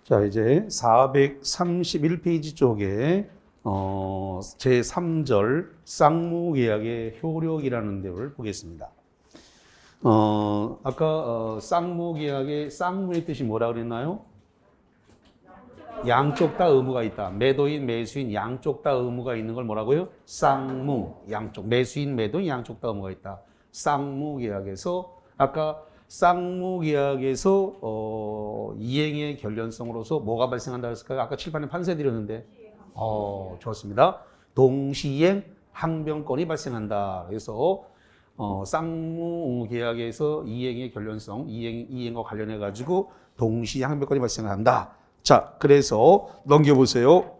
자, 이제 431페이지 쪽에 제3절 쌍무계약의 효력이라는 내용을 보겠습니다. 아까 쌍무계약의 쌍무의 뜻이 뭐라 그랬나요? 양쪽 다 의무가 있다. 매도인, 매수인 양쪽 다 의무가 있는 걸 뭐라고요? 쌍무, 양쪽. 매수인, 매도인 양쪽 다 의무가 있다. 쌍무계약에서 아까 쌍무계약에서 이행의 결련성으로서 뭐가 발생한다 했을까요? 아까 칠판에 판세 드렸는데 좋습니다. 동시이행 항변권이 발생한다. 그래서 쌍무계약에서 이행의 결련성, 이행과 관련해 가지고 동시이행 항변권이 발생한다. 자, 그래서 넘겨보세요.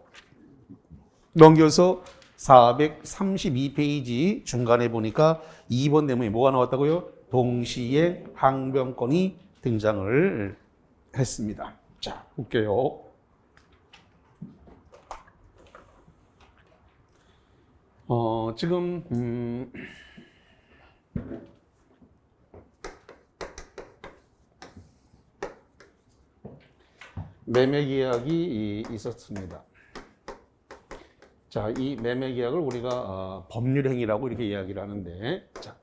넘겨서 432페이지 중간에 보니까 2번 내용에 뭐가 나왔다고요? 동시에 항변권이 등장을 했습니다. 자, 볼게요. 지금 매매 계약이 있었습니다. 자, 이 매매 계약을 우리가 법률 행위라고 이렇게 이야기를 하는데, 자,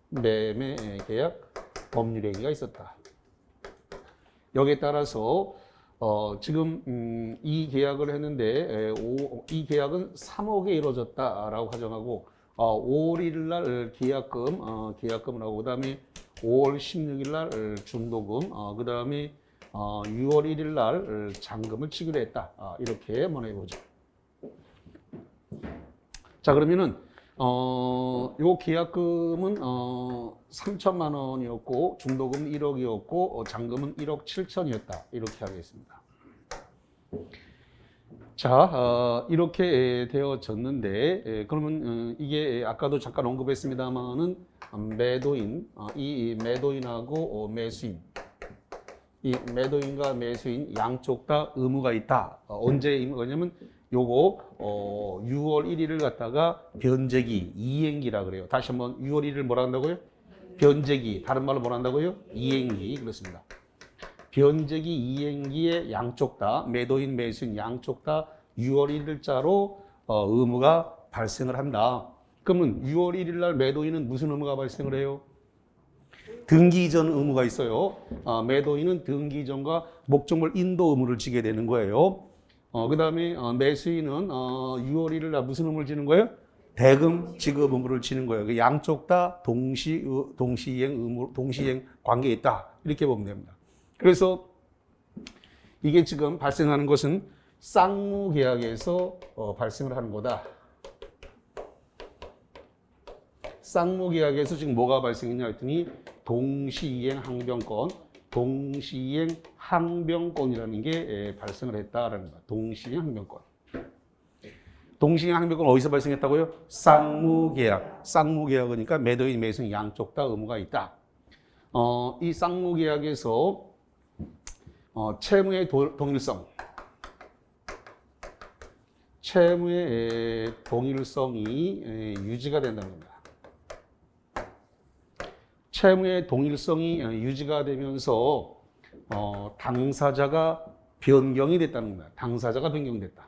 매매 계약 법률 행위가 있었다. 여기에 따라서 지금 이 계약을 했는데 이 계약은 3억에 이루어졌다라고 가정하고 5월 1일 날 계약금을 하고 그다음에 5월 16일 날 중도금 그다음에 6월 1일 날 잔금을 치기로 했다. 이렇게 한번 해보죠. 자, 그러면은 요 계약금은 3천만 원이었고 중도금 1억이었고 잔금은 1억 7천이었다. 이렇게 하겠습니다. 자, 이렇게 되어졌는데 그러면 이게 아까도 잠깐 언급했습니다만은 매도인, 이 매도인하고 매수인, 이 매도인과 매수인 양쪽 다 의무가 있다. 언제 의무가냐면 요거 6월 1일을 갖다가 변제기 이행기라 그래요. 다시 한번 6월 1일 뭐라 한다고요? 변제기. 다른 말로 뭐라 한다고요? 이행기. 그렇습니다. 변제기 이행기의 양쪽 다 매도인 매수인 양쪽 다 6월 1일자로 의무가 발생을 한다. 그러면 6월 1일 날 매도인은 무슨 의무가 발생을 해요? 등기 이전 의무가 있어요. 매도인은 등기 이전과 목적물 인도 의무를 지게 되는 거예요. 그 다음에 매수인은 6월 1일 날 무슨 의무를 지는 거예요? 대금 지급 의무를 지는 거예요. 그 양쪽 다 동시이행 관계에 있다. 이렇게 보면 됩니다. 그래서 이게 지금 발생하는 것은 쌍무계약에서 발생을 하는 거다. 쌍무계약에서 지금 뭐가 발생했냐 했더니 동시이행 항변권이라는 게 발생을 했다라는 거야. 동시이행 항변권. 동시이행 항변권 어디서 발생했다고요? 쌍무계약. 쌍무계약이니까 매도인, 매수인 양쪽 다 의무가 있다. 이 쌍무계약에서 채무의 동일성이 유지가 된다는 겁니다. 채무의 동일성이 유지가 되면서 당사자가 변경이 됐다는 겁니다. 당사자가 변경됐다.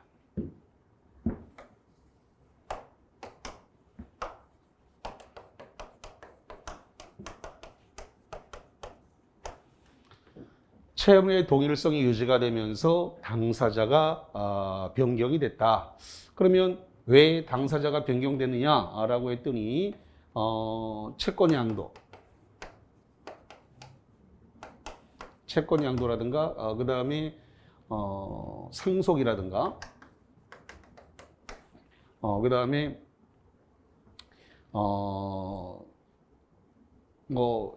채무의 동일성이 유지가 되면서 당사자가 변경이 됐다. 그러면 왜 당사자가 변경됐느냐라고 했더니 채권 양도라든가 그 다음에 상속이라든가 그 다음에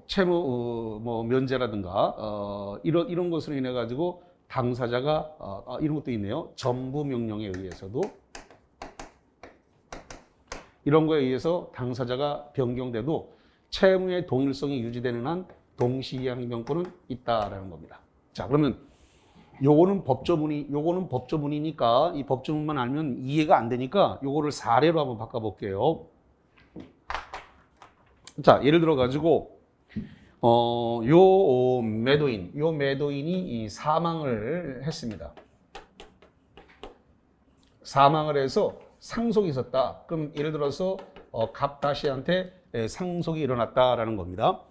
채무 면제라든가 이런 것으로 인해 가지고 당사자가 이런 것도 있네요. 전부 명령에 의해서도 이런 거에 의해서 당사자가 변경돼도 채무의 동일성이 유지되는 한 동시이행 항변권은 있다라는 겁니다. 자, 그러면 요거는 법조문이니까 이 법조문만 알면 이해가 안 되니까 요거를 사례로 한번 바꿔 볼게요. 자, 예를 들어 가지고 요 매도인이 사망을 했습니다. 사망을 해서 상속이 있었다. 그럼 예를 들어서 갑다시한테 상속이 일어났다라는 겁니다.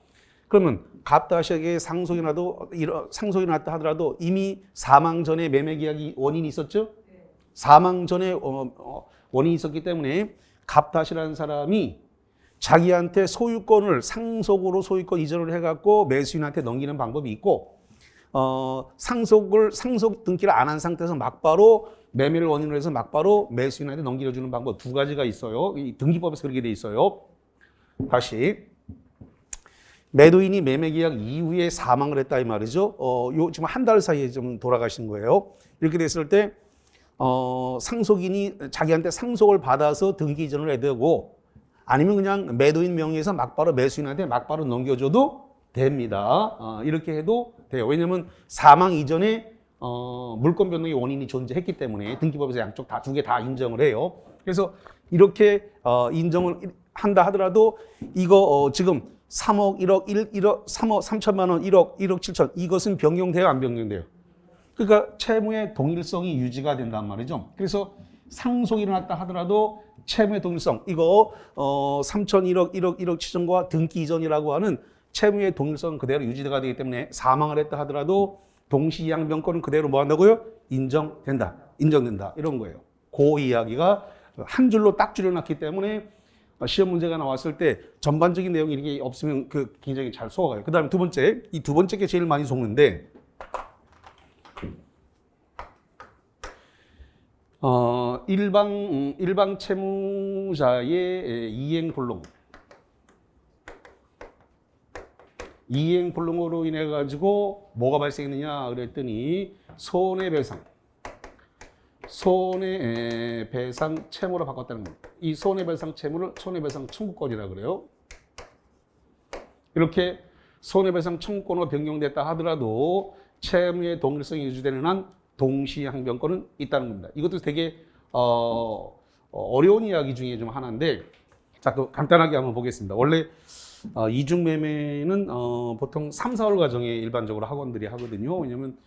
그러면 갑다시에게 상속이 났다 하더라도 이미 사망 전에 매매 계약이 원인이 있었죠? 사망 전에 원인이 있었기 때문에 갑다시라는 사람이 자기한테 소유권을 상속으로 소유권 이전을 해갖고 매수인한테 넘기는 방법이 있고, 상속 등기를 안 한 상태에서 막바로 매매를 원인으로 해서 막바로 매수인한테 넘겨주는 방법 두 가지가 있어요. 이 등기법에서 그렇게 돼 있어요. 다시 매도인이 매매 계약 이후에 사망을 했다 이 말이죠. 지금 한 달 사이에 좀 돌아가신 거예요. 이렇게 됐을 때 상속인이 자기한테 상속을 받아서 등기 이전을 해야 되고, 아니면 그냥 매도인 명의에서 막바로 매수인한테 막바로 넘겨줘도 됩니다. 이렇게 해도 돼요. 왜냐하면 사망 이전에 물권 변동의 원인이 존재했기 때문에 등기법에서 양쪽 다 두 개 다 인정을 해요. 그래서 이렇게 인정을 한다 하더라도 이거 지금 3억, 1억, 3억 3천만 원, 1억 7천, 이것은 변경돼요, 안 변경돼요? 그러니까 채무의 동일성이 유지가 된단 말이죠. 그래서 상속이 일어났다 하더라도 채무의 동일성, 이거 3천, 1억 7천과 등기 이전이라고 하는 채무의 동일성은 그대로 유지가 되기 때문에 사망을 했다 하더라도 동시양변권은 그대로 뭐 한다고요? 인정된다. 이런 거예요. 그 이야기가 한 줄로 딱 줄여놨기 때문에 시험 문제가 나왔을 때 전반적인 내용이 이렇게 없으면 굉장히 잘 속아가요. 그 다음에 두 번째, 이 두 번째 게 제일 많이 속는데, 일방 채무자의 이행불능으로 인해 가지고 뭐가 발생했느냐 그랬더니 손해배상 채무로 바꿨다는 겁니다. 이 손해배상 채무를 손해배상 청구권이라고 그래요. 이렇게 손해배상 청구권으로 변경됐다 하더라도 채무의 동일성이 유지되는 한 동시항변권은 있다는 겁니다. 이것도 되게 어려운 이야기 중에 좀 하나인데, 자, 또 간단하게 한번 보겠습니다. 원래 이중매매는 보통 3, 4월 과정에 일반적으로 학원들이 하거든요. 왜냐하면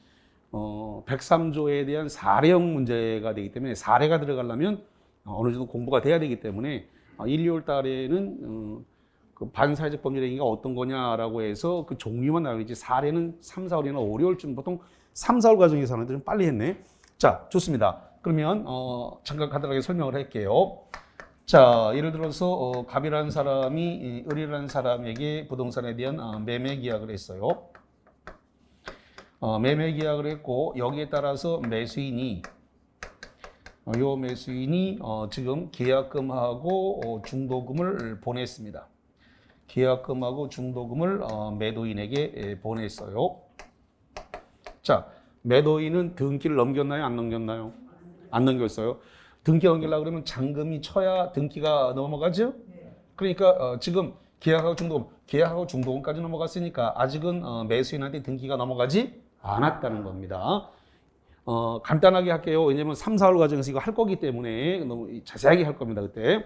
103조에 대한 사례형 문제가 되기 때문에 사례가 들어가려면 어느 정도 공부가 돼야 되기 때문에 1, 2월 달에는 그 반사회적 법률행위가 어떤 거냐라고 해서 그 종류만 나오지, 사례는 3, 4월이나 5, 6월쯤 보통 3, 4월 과정에서 하는데 좀 빨리 했네. 자, 좋습니다. 그러면 잠깐 간단하게 설명을 할게요. 자, 예를 들어서 갑이라는 사람이 을이라는 사람에게 부동산에 대한 매매 계약을 했어요. 매매 계약을 했고, 여기에 따라서 매수인이 지금 계약금하고 중도금을 보냈습니다. 계약금하고 중도금을 매도인에게 보냈어요. 자, 매도인은 등기를 넘겼나요? 안 넘겼나요? 안 넘겼어요. 등기 넘기려고 그러면 잔금이 쳐야 등기가 넘어가죠? 그러니까 지금 계약하고 중도금까지 넘어갔으니까 아직은 매수인한테 등기가 넘어가지 않았다는 겁니다. 간단하게 할게요. 왜냐면 3, 4월 과정에서 이거 할 거기 때문에 너무 자세하게 할 겁니다, 그때.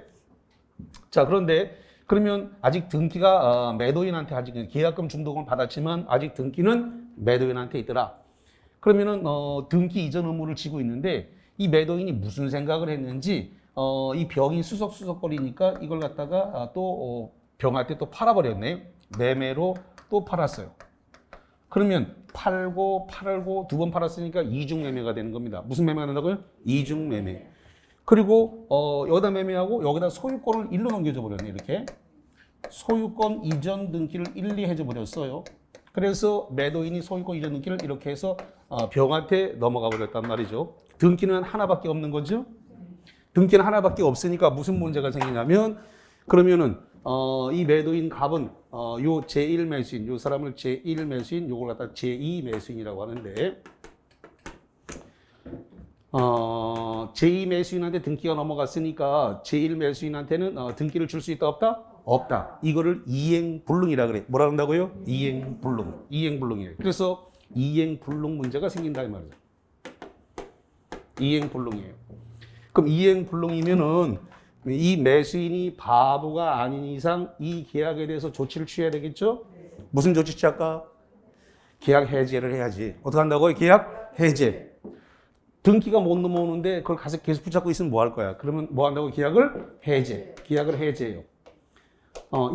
자, 그런데 그러면 아직 등기가 매도인한테 아직 계약금 중도금을 받았지만 아직 등기는 매도인한테 있더라. 그러면은 등기 이전 의무를 지고 있는데, 이 매도인이 무슨 생각을 했는지 이 병이 수석거리니까 이걸 갖다가 또 병한테 또 팔아버렸네. 매매로 또 팔았어요. 그러면 팔고 두 번 팔았으니까 이중 매매가 되는 겁니다. 무슨 매매가 된다고요? 이중 매매. 그리고 여기다 매매하고 여기다 소유권을 일로 넘겨줘 버렸네. 이렇게 소유권 이전 등기를 일리 해줘 버렸어요. 그래서 매도인이 소유권 이전 등기를 이렇게 해서 병한테 넘어가 버렸단 말이죠. 등기는 하나밖에 없는 거죠. 등기는 하나밖에 없으니까 무슨 문제가 생기냐면, 그러면은 이 매도인 갑은 요 제1 매수인, 요 사람을 제1 매수인, 요걸 갖다 제2 매수인이라고 하는데, 제2 매수인한테 등기가 넘어갔으니까 제1 매수인한테는 등기를 줄 수 있다 없다? 없다. 이거를 이행불능이라 그래. 뭐라 한다고요? 이행불능이에요. 그래서 이행불능 문제가 생긴다 이 말이죠. 이행불능이에요. 그럼 이행불능이면은 이 매수인이 바보가 아닌 이상 이 계약에 대해서 조치를 취해야 되겠죠? 무슨 조치 취할까? 계약 해제를 해야지. 어떻게 한다고요? 계약 해제. 등기가 못 넘어오는데 그걸 가서 계속 붙잡고 있으면 뭐 할 거야? 그러면 뭐 한다고? 계약을 해제. 계약을 해제해요.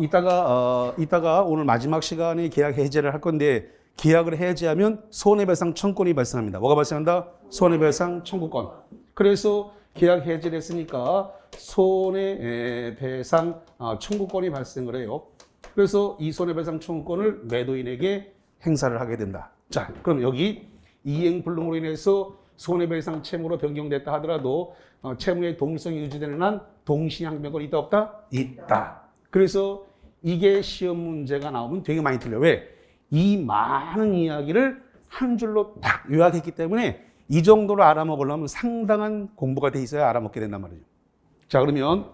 이따가 오늘 마지막 시간에 계약 해제를 할 건데 계약을 해제하면 손해배상 청구권이 발생합니다. 뭐가 발생한다? 손해배상 청구권. 그래서 계약 해제를 했으니까 손해배상 청구권이 발생을 해요. 그래서 이 손해배상 청구권을 매도인에게 행사를 하게 된다. 자, 그럼 여기 이행불능으로 인해서 손해배상 채무로 변경됐다 하더라도 채무의 동일성이 유지되는 한 동시항변권이 있다 없다? 있다. 그래서 이게 시험 문제가 나오면 되게 많이 틀려. 왜? 이 많은 이야기를 한 줄로 딱 요약했기 때문에 이 정도로 알아먹으려면 상당한 공부가 돼 있어야 알아먹게 된단 말이죠. 자, 그러면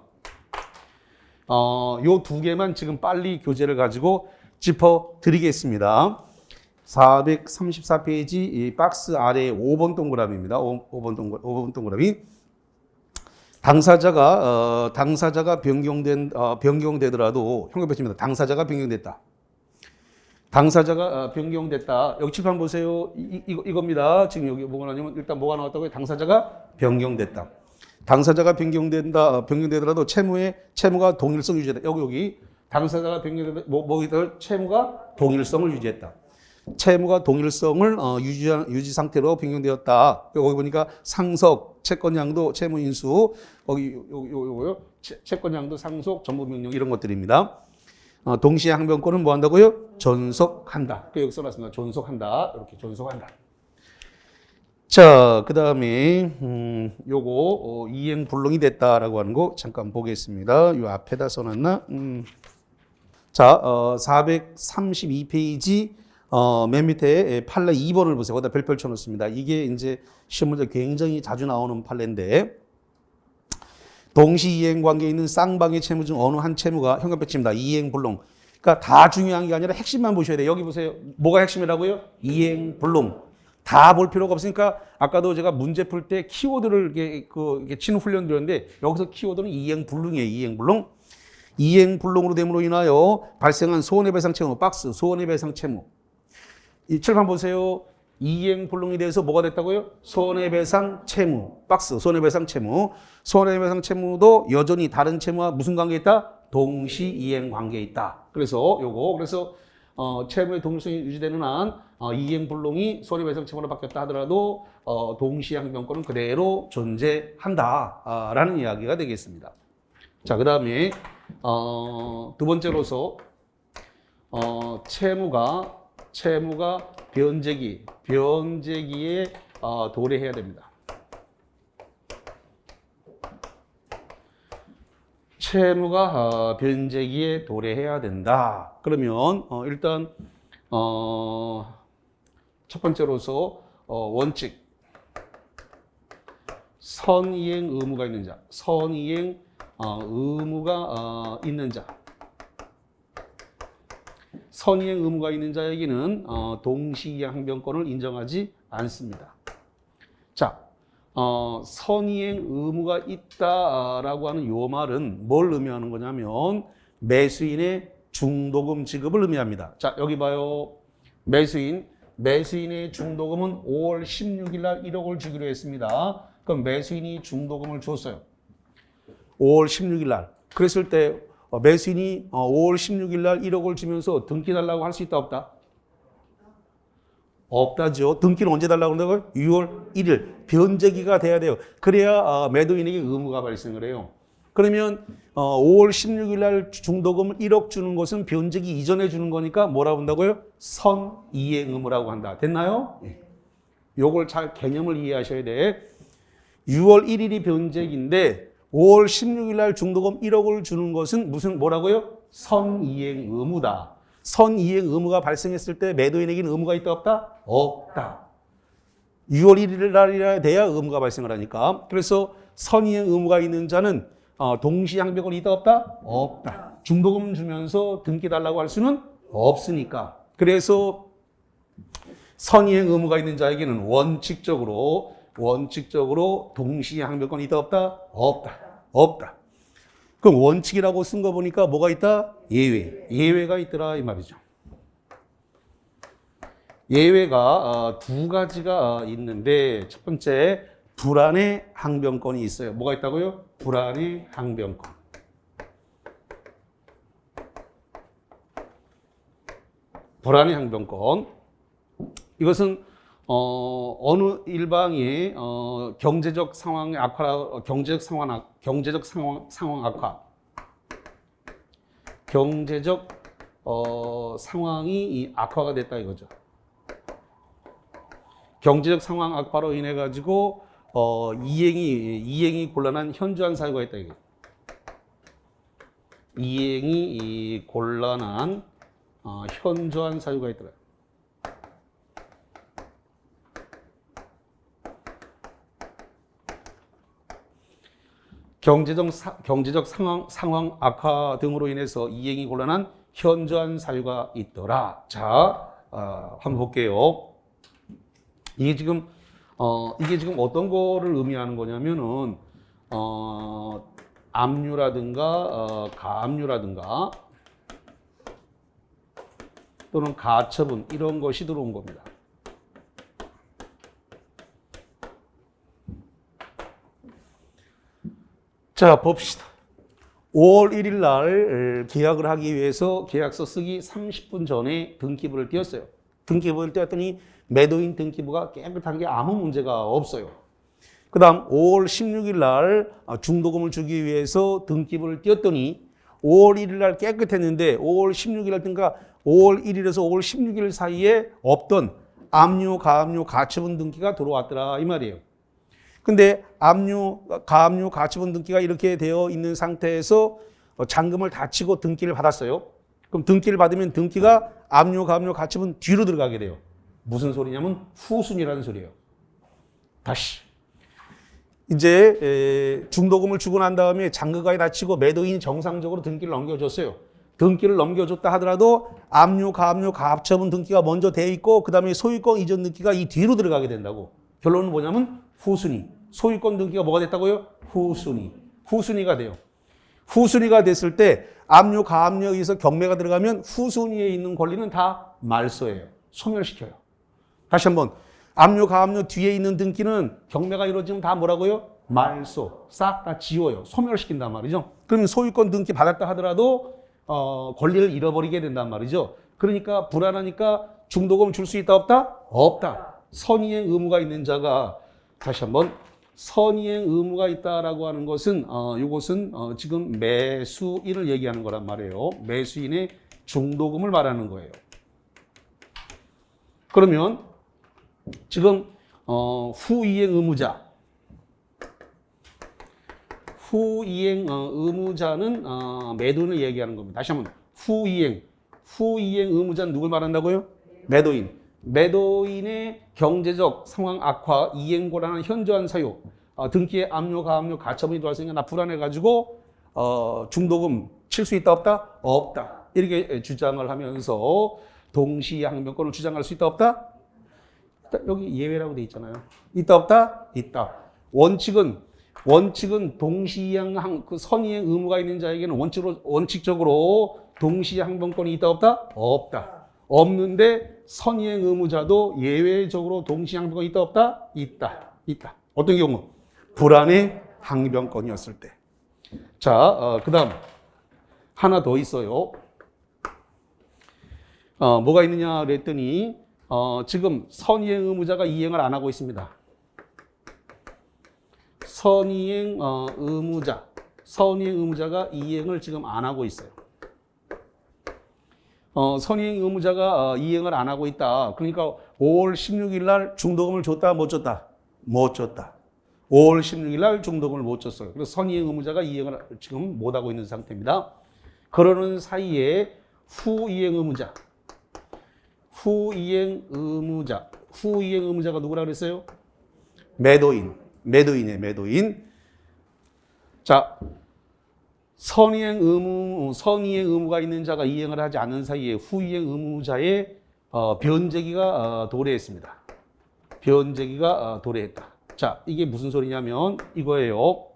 요 두 개만 지금 빨리 교재를 가지고 짚어드리겠습니다. 434페이지 이 박스 아래 5번 동그라미입니다. 5번 동그라미. 당사자가 변경되더라도 형용배치입니다. 당사자가 변경됐다. 당사자가 변경됐다. 여기 칠판 보세요. 이겁니다. 지금 여기 뭐가 나오냐면 일단 뭐가 나왔다고요? 당사자가 변경됐다. 당사자가 변경되더라도 채무가 동일성 유지했다. 여기 당사자가 변경되더라도 뭐이들 채무가 동일성을 유지했다. 채무가 동일성을 유지 상태로 변경되었다. 여기 보니까 상속, 채권양도, 채무인수, 요거요. 채권양도, 상속, 전부명령 이런 것들입니다. 동시에 항변권은 뭐 한다고요? 존속한다. 여기 써놨습니다. 존속한다. 이렇게 존속한다. 자, 그 다음에 요거 이행불능이 됐다라고 하는 거 잠깐 보겠습니다. 요 앞에다 써놨나? 자, 432페이지 맨 밑에 판례 2번을 보세요. 거기다 별표 쳐놓습니다. 이게 이제 시험 문제 굉장히 자주 나오는 판례인데 동시 이행 관계에 있는 쌍방의 채무 중 어느 한 채무가 현금배치입니다. 이행불능. 그러니까 다 중요한 게 아니라 핵심만 보셔야 돼요. 여기 보세요. 뭐가 핵심이라고요? 이행불능. 다 볼 필요가 없으니까 아까도 제가 문제 풀 때 키워드를 이렇게 치는 훈련 드렸는데 여기서 키워드는 이행불능이에요. 이행불능. 이행불능으로 됨으로 인하여 발생한 손해배상 채무, 박스 손해배상 채무. 이 칠판 보세요. 이행불능에 대해서 뭐가 됐다고요? 손해배상 채무, 박스 손해배상 채무. 손해배상 채무도 여전히 다른 채무와 무슨 관계에 있다? 동시 이행 관계에 있다. 그래서 채무의 동일성이 유지되는 한 이행불능이 손해배상 채무로 바뀌었다 하더라도 동시 항변권은 그대로 존재한다라는 이야기가 되겠습니다. 자, 그 다음에 두 번째로서 채무가 변제기에 도래해야 됩니다. 채무가 변제기에 도래해야 된다. 그러면 일단 첫 번째로서 원칙 선이행 의무가 있는 자, 선이행 의무가 있는 자. 선이행 의무가 있는 자에게는 동시이행 항변권을 인정하지 않습니다. 자, 선이행 의무가 있다라고 하는 요 말은 뭘 의미하는 거냐면 매수인의 중도금 지급을 의미합니다. 자, 여기 봐요. 매수인의 중도금은 5월 16일 날 1억을 주기로 했습니다. 그럼 매수인이 중도금을 줬어요. 5월 16일 날. 그랬을 때 매수인이 5월 16일 날 1억을 주면서 등기 달라고 할 수 있다 없다? 없다죠. 등기는 언제 달라고 한다고요? 6월 1일. 변제기가 돼야 돼요. 그래야 매도인에게 의무가 발생을 해요. 그러면 5월 16일 날 중도금을 1억 주는 것은 변제기 이전에 주는 거니까 뭐라고 한다고요? 선이행 의무라고 한다. 됐나요? 요걸 잘 개념을 이해하셔야 돼. 6월 1일이 변제기인데 5월 16일 날 중도금 1억을 주는 것은 뭐라고요? 선이행 의무다. 선이행 의무가 발생했을 때 매도인에게는 의무가 있다 없다? 없다. 6월 1일 날이라 돼야 의무가 발생을 하니까. 그래서 선이행 의무가 있는 자는 동시항변권이 있다 없다? 없다. 중도금 주면서 등기 달라고 할 수는 없으니까. 그래서 선이행 의무가 있는 자에게는 원칙적으로 동시항변권이 있다 없다? 없다. 그럼 원칙이라고 쓴 거 보니까 뭐가 있다? 예외가 있더라 이 말이죠. 예외가 두 가지가 있는데 첫 번째 불안의 항변권이 있어요. 뭐가 있다고요? 불안의 항변권. 불안의 항변권. 이것은 어느 일방의 경제적 상황의 악화, 경제적 상황 악화, 경제적 상황이 악화가 됐다 이거죠. 경제적 상황 악화로 인해 가지고 이행이 곤란한 현저한 사유가 있다 이게. 이행이 곤란한 현저한 사유가 있더라. 경제적 상황 악화 등으로 인해서 이행이 곤란한 현저한 사유가 있더라. 자, 한번 볼게요. 이게 지금 어떤 거를 의미하는 거냐면은 압류라든가 가압류라든가 또는 가처분 이런 것이 들어온 겁니다. 자, 봅시다. 5월 1일 날 계약을 하기 위해서 계약서 쓰기 30분 전에 등기부를 띄웠어요. 등기부를 띄웠더니 매도인 등기부가 깨끗한 게 아무 문제가 없어요. 그 다음 5월 16일 날 중도금을 주기 위해서 등기부를 띄웠더니 5월 1일 날 깨끗했는데 5월 16일 날 그러니까 5월 1일에서 5월 16일 사이에 없던 압류, 가압류, 가처분 등기가 들어왔더라 이 말이에요. 근데 압류, 가압류, 가처분 등기가 이렇게 되어 있는 상태에서 잔금을 다 치고 등기를 받았어요. 그럼 등기를 받으면 등기가 압류, 가압류, 가처분 뒤로 들어가게 돼요. 무슨 소리냐면 후순위라는 소리예요. 다시. 이제 중도금을 주고 난 다음에 잔금가에 다 치고 매도인이 정상적으로 등기를 넘겨줬어요. 등기를 넘겨줬다 하더라도 압류, 가압류, 가처분 등기가 먼저 돼 있고 그 다음에 소유권 이전 등기가 이 뒤로 들어가게 된다고. 결론은 뭐냐면 후순위. 소유권 등기가 뭐가 됐다고요? 후순위. 후순위가 돼요. 후순위가 됐을 때 압류, 가압류에 의해서 경매가 들어가면 후순위에 있는 권리는 다 말소예요. 소멸시켜요. 다시 한번 압류, 가압류 뒤에 있는 등기는 경매가 이루어지면 다 뭐라고요? 말소. 싹 다 지워요. 소멸시킨단 말이죠. 그러면 소유권 등기 받았다 하더라도 권리를 잃어버리게 된단 말이죠. 그러니까 불안하니까 중도금 줄 수 있다 없다? 없다. 선이행 의무가 있는 자가 다시 한번 선이행 의무가 있다라고 하는 것은 이것은 지금 매수인을 얘기하는 거란 말이에요. 매수인의 중도금을 말하는 거예요. 그러면 지금 후이행 의무자, 후이행 의무자는 매도인을 얘기하는 겁니다. 다시 한번 후이행 의무자는 누굴 말한다고요? 매도인. 매도인의 경제적 상황 악화, 이행 곤란한 현저한 사유, 등기에 압류, 가압류, 가처분이 들어왔으니까 나 불안해가지고 중도금 칠 수 있다 없다? 없다. 이렇게 주장을 하면서 동시항변권을 주장할 수 있다 없다? 여기 예외라고 돼 있잖아요. 있다 없다? 있다. 원칙은 동시항 그 선이행 의무가 있는 자에게는 원칙적으로 동시항변권이 있다 없다? 없다. 없는데 선이행 의무자도 예외적으로 동시항변권이 있다 없다? 있다. 있다. 어떤 경우? 불안의 항변권이었을 때. 자, 그다음 하나 더 있어요. 뭐가 있느냐 그랬더니 지금 선이행 의무자가 이행을 안 하고 있습니다. 선이행 의무자가 이행을 지금 안 하고 있어요. 선이행 의무자가 이행을 안 하고 있다. 그러니까 5월 16일 날 중도금을 줬다 못 줬다? 못 줬다. 5월 16일 날 중도금을 못 줬어요. 그래서 선이행 의무자가 이행을 지금 못 하고 있는 상태입니다. 그러는 사이에 후이행 의무자가 누구라 그랬어요? 매도인. 자, 선이행 의무가 있는 자가 이행을 하지 않는 사이에 후이행 의무자의 변제기가 도래했습니다. 변제기가 도래했다. 자, 이게 무슨 소리냐면 이거예요.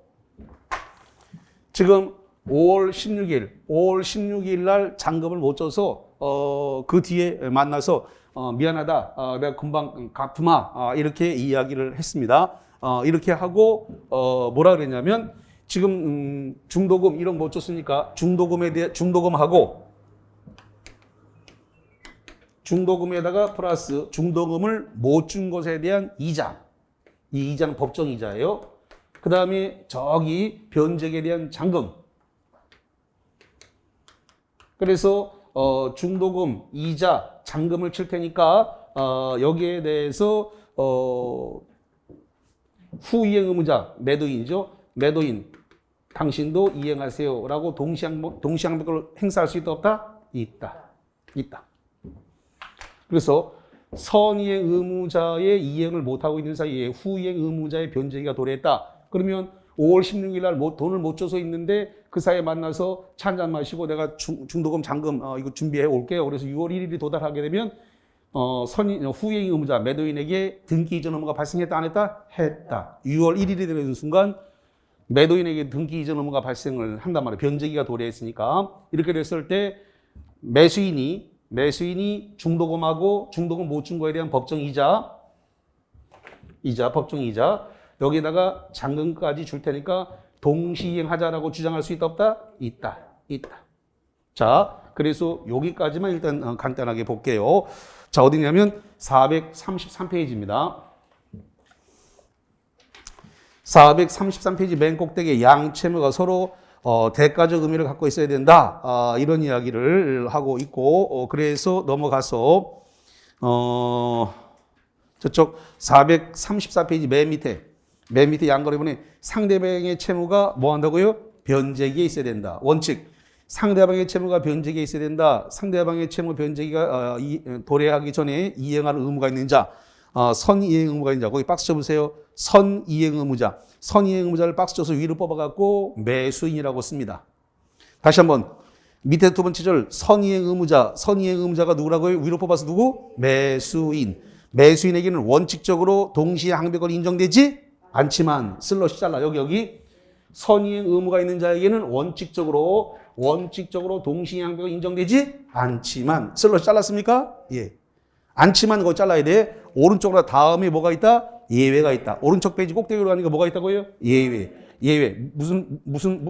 지금 5월 16일 날 잔금을 못 줘서 그 뒤에 만나서 미안하다. 내가 금방 갚으마. 이렇게 이야기를 했습니다. 이렇게 하고 뭐라 그랬냐면 지금 중도금 1억 못 줬으니까 중도금하고 중도금에다가 플러스 중도금을 못 준 것에 대한 이자. 이 이자는 법정 이자예요. 그 다음에 저기 변제액에 대한 잔금. 그래서 중도금, 이자, 잔금을 칠 테니까 여기에 대해서 후이행 의무자, 매도인이죠. 매도인, 당신도 이행하세요. 라고 동시항변권을 행사할 수 있다, 없다? 있다. 그래서 선이행 의무자의 이행을 못하고 있는 사이에 후이행 의무자의 변제기가 도래했다. 그러면 5월 16일 날 돈을 못 줘서 있는데 그 사이에 만나서 차 한잔 마시고 내가 중도금 잔금 이거 준비해 올게요. 그래서 6월 1일이 도달하게 되면 후이행 의무자 매도인에게 등기 이전 의무가 발생했다 안 했다? 했다. 6월 1일이 되는 순간 매도인에게 등기 이전 의무가 발생을 한단 말이에요. 변제기가 도래했으니까. 이렇게 됐을 때 매수인이 중도금하고 중도금 못 준 거에 대한 법정 법정 이자 여기다가 잔금까지 줄 테니까 동시이행하자라고 주장할 수 있다 없다? 있다. 자, 그래서 여기까지만 일단 간단하게 볼게요. 자, 어디냐면 433페이지입니다. 433페이지 맨 꼭대기에 양 채무가 서로 대가적 의미를 갖고 있어야 된다. 이런 이야기를 하고 있고 그래서 넘어가서 저쪽 434페이지 맨 밑에 양거래본에 상대방의 채무가 뭐 한다고요? 변제기에 있어야 된다. 원칙. 상대방의 채무가 변제기에 있어야 된다. 상대방의 채무 변제기가 도래하기 전에 이행할 의무가 있는 자. 선이행 의무가 있는 자. 거기 박스 쳐보세요. 선이행 의무자. 선이행 의무자를 박스 쳐서 위로 뽑아갖고 매수인이라고 씁니다. 다시 한번. 밑에 두 번째 절 선이행 의무자. 선이행 의무자가 누구라고요? 위로 뽑아서 누구? 매수인. 매수인에게는 원칙적으로 동시에 항변권이 인정되지 않지만 슬러시 잘라. 여기 선이행 의무가 있는 자에게는 원칙적으로 동시에 항변권이 인정되지 않지만 슬러시 잘랐습니까? 예. 않지만 그거 잘라야 돼. 오른쪽으로 다음에 뭐가 있다? 예외가 있다. 오른쪽 페이지 꼭대기로 가니까 뭐가 있다고요? 예외.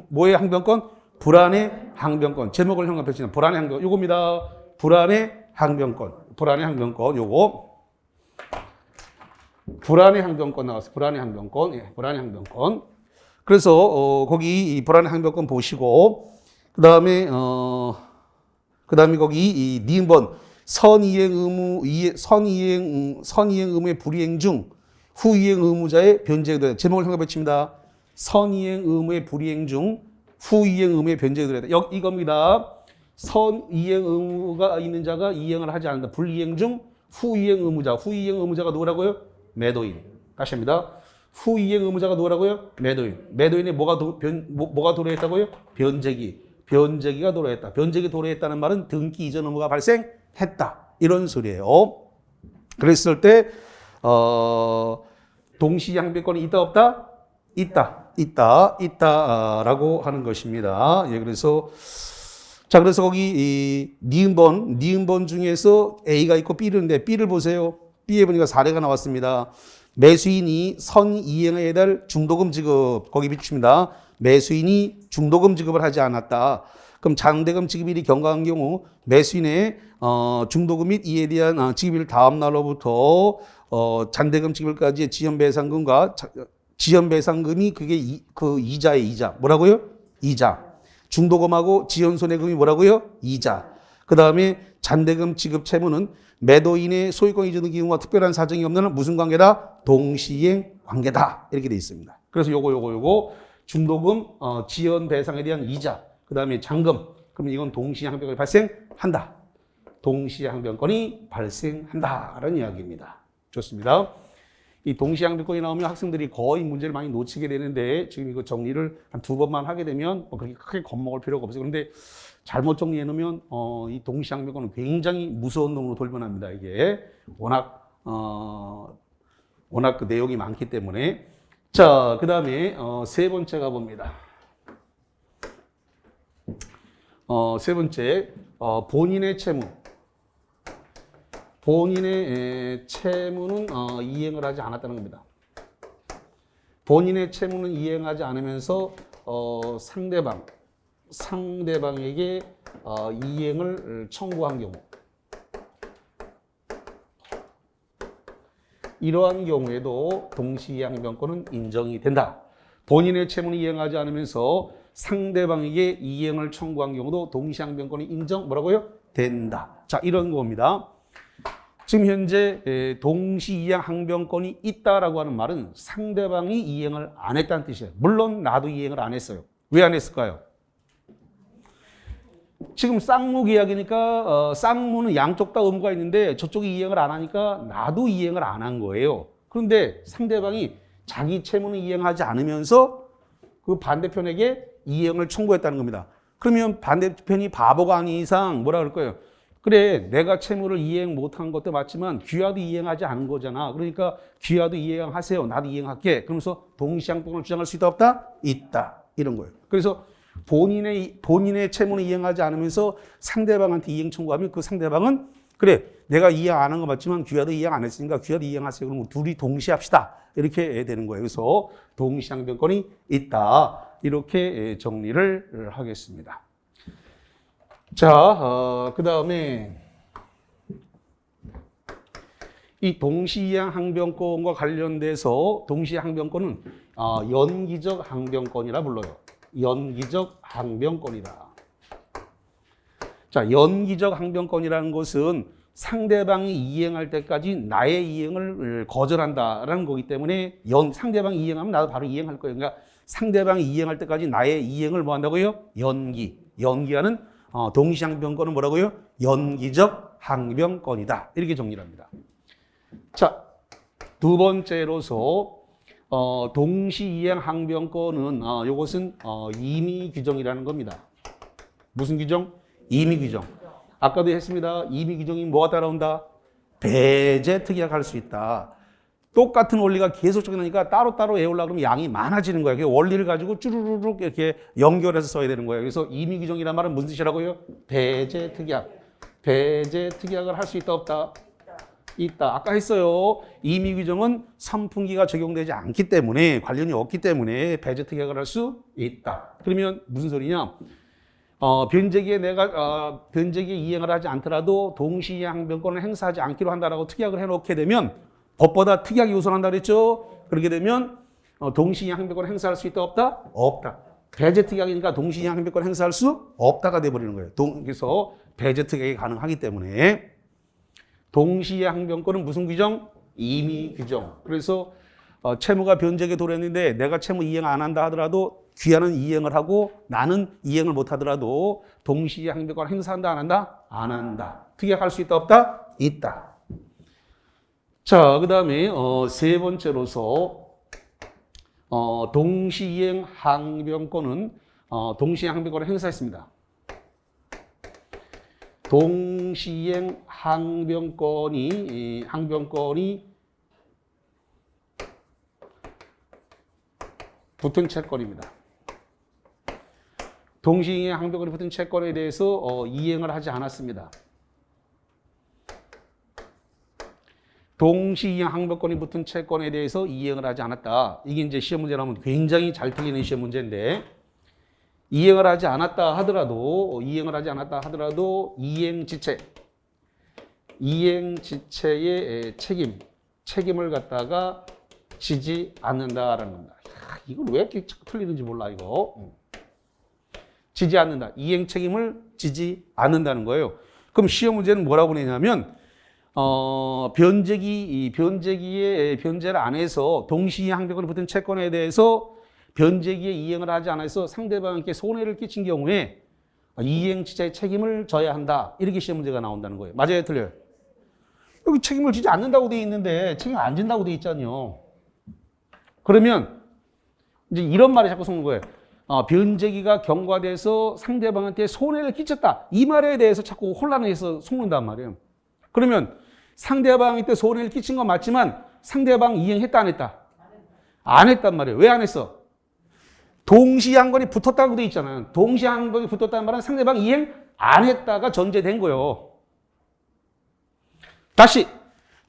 뭐의 항변권? 불안의 항변권. 제목을 형광펜치는 불안의 항변권. 요겁니다. 불안의 항변권. 요거. 불안의 항변권 나왔어요. 불안의 항변권. 그래서 거기 이 불안의 항변권 보시고 그다음에 거기 이 니은번 선이행 의무의 불이행 중 후이행 의무자의 변제가 제목을 형광펜치입니다. 선이행 의무의 불이행 중 후이행 의무의 변제가 되다. 이겁니다. 선이행 의무가 있는 자가 이행을 하지 않는다. 불이행 중 후이행 의무자가 누구라고요? 매도인. 다시 합니다. 후이행 의무자가 누구라고요? 매도인에 뭐가 도래했다고요? 변제기가 도래했다. 변제기 도래했다는 말은 등기 이전 의무가 발생했다. 이런 소리예요. 그랬을 때 동시 항변권이 있다 없다? 있다라고 하는 것입니다. 예, 그래서 거기 이 니은번 중에서 A가 있고 B를 있는데 B를 보세요. B에 보니까 사례가 나왔습니다. 매수인이 선이행에 대한 중도금 지급 거기 비춥니다. 매수인이 중도금 지급을 하지 않았다. 그럼 잔대금 지급일이 경과한 경우 매수인의 중도금 및 이에 대한 지급일 다음 날로부터 잔대금 지급일까지의 지연배상금과 지연배상금이 그게 그 이자의 이자. 뭐라고요? 이자. 중도금하고 지연손해금이 뭐라고요? 이자. 그 다음에 잔대금 지급 채무는 매도인의 소유권 이전 기능과 특별한 사정이 없는 한 무슨 관계다? 동시이행 관계다. 이렇게 되어 있습니다. 그래서 요거 중도금 지연 배상에 대한 이자, 그 다음에 잔금. 그럼 이건 동시에 항변권이 발생한다. 동시에 항변권이 발생한다라는 이야기입니다. 좋습니다. 이 동시에 항변권이 나오면 학생들이 거의 문제를 많이 놓치게 되는데 지금 이거 정리를 한 2번만 하게 되면 그렇게 크게 겁먹을 필요가 없어요. 그런데 잘못 정리해 놓으면 이 동시에 항변권은 굉장히 무서운 놈으로 돌변합니다. 이게 워낙 그 내용이 많기 때문에. 자, 그 다음에 세 번째 가봅니다. 세 번째 본인의 채무. 본인의 채무는 이행을 하지 않았다는 겁니다. 본인의 채무는 이행하지 않으면서 상대방에게 이행을 청구한 경우, 이러한 경우에도 동시이행항변권은 인정이 된다. 본인의 채무는 이행하지 않으면서 상대방에게 이행을 청구한 경우도 동시이행항변권이 인정 뭐라고요? 된다. 자, 이런 겁니다. 지금 현재 동시이행항변권이 있다라고 하는 말은 상대방이 이행을 안 했다는 뜻이에요. 물론 나도 이행을 안 했어요. 왜 안 했을까요? 지금 쌍무 계약이니까 쌍무는 양쪽 다 의무가 있는데 저쪽이 이행을 안 하니까 나도 이행을 안 한 거예요. 그런데 상대방이 자기 채무는 이행하지 않으면서 그 반대편에게 이행을 청구했다는 겁니다. 그러면 반대편이 바보가 아닌 이상 뭐라 그럴 거예요? 그래, 내가 채무를 이행 못한 것도 맞지만 귀하도 이행하지 않은 거잖아. 그러니까 귀하도 이행하세요. 나도 이행할게. 그러면서 동시항변권을 주장할 수 있다 없다? 있다. 이런 거예요. 그래서 본인의 채무는 이행하지 않으면서 상대방한테 이행 청구하면 그 상대방은 그래, 내가 이행 안 한 거 맞지만 귀하도 이행 안 했으니까 귀하도 이행하세요. 그러면 둘이 동시에 합시다. 이렇게 되는 거예요. 그래서 동시항변권이 있다. 이렇게 정리를 하겠습니다. 자, 그 다음에 이 동시이행항변권과 관련돼서 동시이행항변권은 연기적 항변권이라 불러요. 연기적 항변권이다. 자, 연기적 항변권이라는 것은 상대방이 이행할 때까지 나의 이행을 거절한다라는 거기 때문에 상대방이 이행하면 나도 바로 이행할 거예요. 그러니까 상대방이 이행할 때까지 나의 이행을 뭐 한다고요? 연기하는 동시항변권은 뭐라고요? 연기적 항변권이다. 이렇게 정리를 합니다. 자, 두 번째로서 동시이행 항변권은 이것은 임의 규정이라는 겁니다. 무슨 규정? 임의 규정. 아까도 했습니다. 임의 규정이 뭐가 따라온다? 배제 특약할 수 있다. 똑같은 원리가 계속 적용하니까 따로따로 외우려고 그러면 양이 많아지는 거예요. 원리를 가지고 쭈루루룩 이렇게 연결해서 써야 되는 거예요. 그래서 임의 규정이란 말은 무슨 뜻이라고요? 배제 특약. 배제 특약을 할 수 있다 없다? 있다. 아까 했어요. 임의 규정은 선풍기가 적용되지 않기 때문에 관련이 없기 때문에 배제 특약을 할 수 있다. 그러면 무슨 소리냐? 변제기에 내가 변제기에 이행을 하지 않더라도 동시이행항변권을 행사하지 않기로 한다라고 특약을 해놓게 되면 법보다 특약이 우선한다 그랬죠? 그렇게 되면 동시이행항변권을 행사할 수 있다 없다? 없다. 배제 특약이니까 동시이행항변권을 행사할 수 없다가 돼버리는 거예요. 그래서 배제 특약이 가능하기 때문에 동시이행항변권은 무슨 규정? 임의 규정. 그래서 채무가 변제기에 도래했는데 내가 채무 이행 안 한다 하더라도 귀하는 이행을 하고 나는 이행을 못 하더라도 동시이행항변권을 행사한다 안 한다? 안 한다. 특약할 수 있다 없다? 있다. 자, 그 다음에 세 번째로서 동시이행항변권은 동시이행항변권을 행사했습니다. 동시이행항변권이 붙은 채권입니다. 동시이행항변권이 붙은 채권에 대해서 이행을 하지 않았습니다. 동시이행항변권이 붙은 채권에 대해서 이행을 하지 않았다. 이게 이제 시험 문제라면 굉장히 잘 틀리는 시험 문제인데 이행을 하지 않았다 하더라도 이행지체의 책임을 갖다가 지지 않는다라는 겁니다. 이걸 왜 이렇게 틀리는지 몰라 이거. 지지 않는다. 이행 책임을 지지 않는다는 거예요. 그럼 시험 문제는 뭐라고 내냐면 변제기에 변제를 안 해서 동시이행항변권이 붙은 채권에 대해서 변제기에 이행을 하지 않아서 상대방에게 손해를 끼친 경우에 이행지체의 책임을 져야 한다. 이렇게 시험 문제가 나온다는 거예요. 맞아요? 틀려요? 여기 책임을 지지 않는다고 돼 있는데 책임 안 진다고 돼 있잖아요. 그러면 이제 이런 말이 자꾸 속는 거예요. 변제기가 경과돼서 상대방한테 손해를 끼쳤다. 이 말에 대해서 자꾸 혼란해서 속는단 말이에요. 그러면 상대방한테 손해를 끼친 건 맞지만 상대방 이행했다 안 했다? 안 했단 말이에요. 왜 안 했어? 동시이행항변이 붙었다고 돼 있잖아요. 동시이행항변이 붙었다는 말은 상대방 이행 안 했다가 전제된 거예요. 다시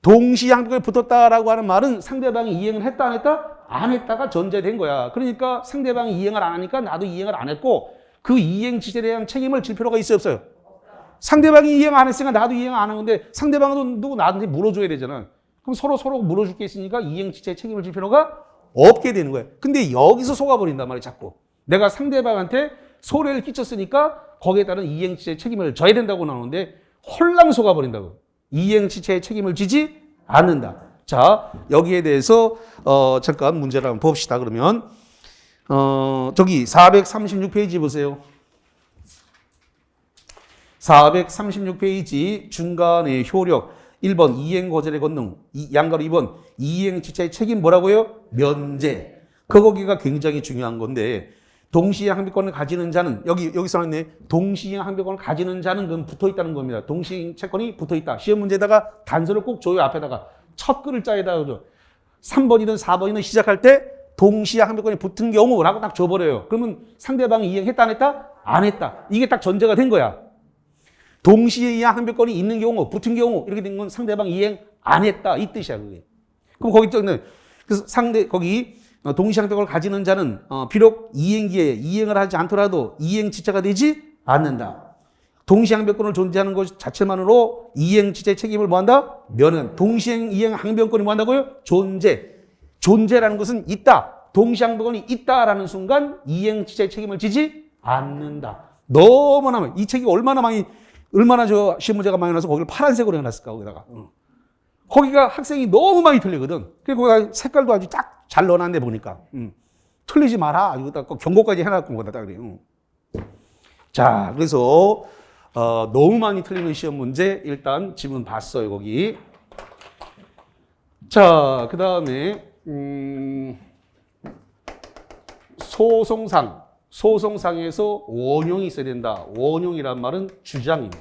동시에 항변권이 붙었다라고 하는 말은 상대방이 이행을 했다 안 했다? 안 했다가 전제된 거야. 그러니까 상대방이 이행을 안 하니까 나도 이행을 안 했고 그 이행 지시에 대한 책임을 질 필요가 있어요 없어요? 상대방이 이행 안 했으니까 나도 이행 안 하는데 상대방도 나한테 물어줘야 되잖아. 그럼 서로 물어줄 게 있으니까 이행 지시에 책임을 질 필요가 없게 되는 거야. 근데 여기서 속아버린단 말이야 자꾸. 내가 상대방한테 손해를 끼쳤으니까 거기에 따른 이행 지시에 책임을 져야 된다고 나오는데 홀랑 속아버린다고. 이행 지시에 책임을 지지 않는다. 자, 여기에 대해서 잠깐 문제를 한번 봅시다. 그러면 저기 436페이지 보세요. 436페이지 중간에 효력 1번 이행 거절의 권능, 양가로 2번 이행 지시의 책임 뭐라고요? 면제. 거기가 굉장히 중요한 건데 동시에 항변권을 가지는 자는 여기서 나왔네. 동시에 항변권을 가지는 자는 그건 붙어 있다는 겁니다. 동시에 채권이 붙어 있다. 시험 문제에다가 단서를 꼭 줘요. 앞에다가 첫 글자에다가 3번이든 4번이든 시작할 때 동시에 항변권이 붙은 경우라고 딱 줘버려요. 그러면 상대방이 이행했다 안 했다? 안 했다. 이게 딱 전제가 된 거야. 동시에 항변권이 있는 경우, 붙은 경우 이렇게 된 건 상대방 이행 안 했다 이 뜻이야 그게. 그럼 거기 있는 그래서 거기 동시에 항변권을 가지는 자는 비록 이행기에 이행을 하지 않더라도 이행 지체가 되지 않는다. 동시에 항변권을 존재하는 것 자체만으로 이행 지체 책임을 뭐한다? 면은 동시에 이행 항변권이 뭐한다고요? 존재라는 것은 있다. 동시에 항변권이 있다라는 순간 이행 지체 책임을 지지 않는다. 너무나 이 책이 얼마나 저 시험 문제가 많이 나서 거기를 파란색으로 해놨을까 거기다가. 거기가 학생이 너무 많이 틀리거든. 그리고 거기가 색깔도 아주 딱 잘 넣어놨네 보니까. 틀리지 마라. 이거 딱 경고까지 해놨고 거기다 딱 그래요. 자, 그래서 너무 많이 틀리는 시험 문제 일단 지문 봤어요 거기. 자, 그 다음에 소송상에서 원용이 있어야 된다. 원용이란 말은 주장입니다.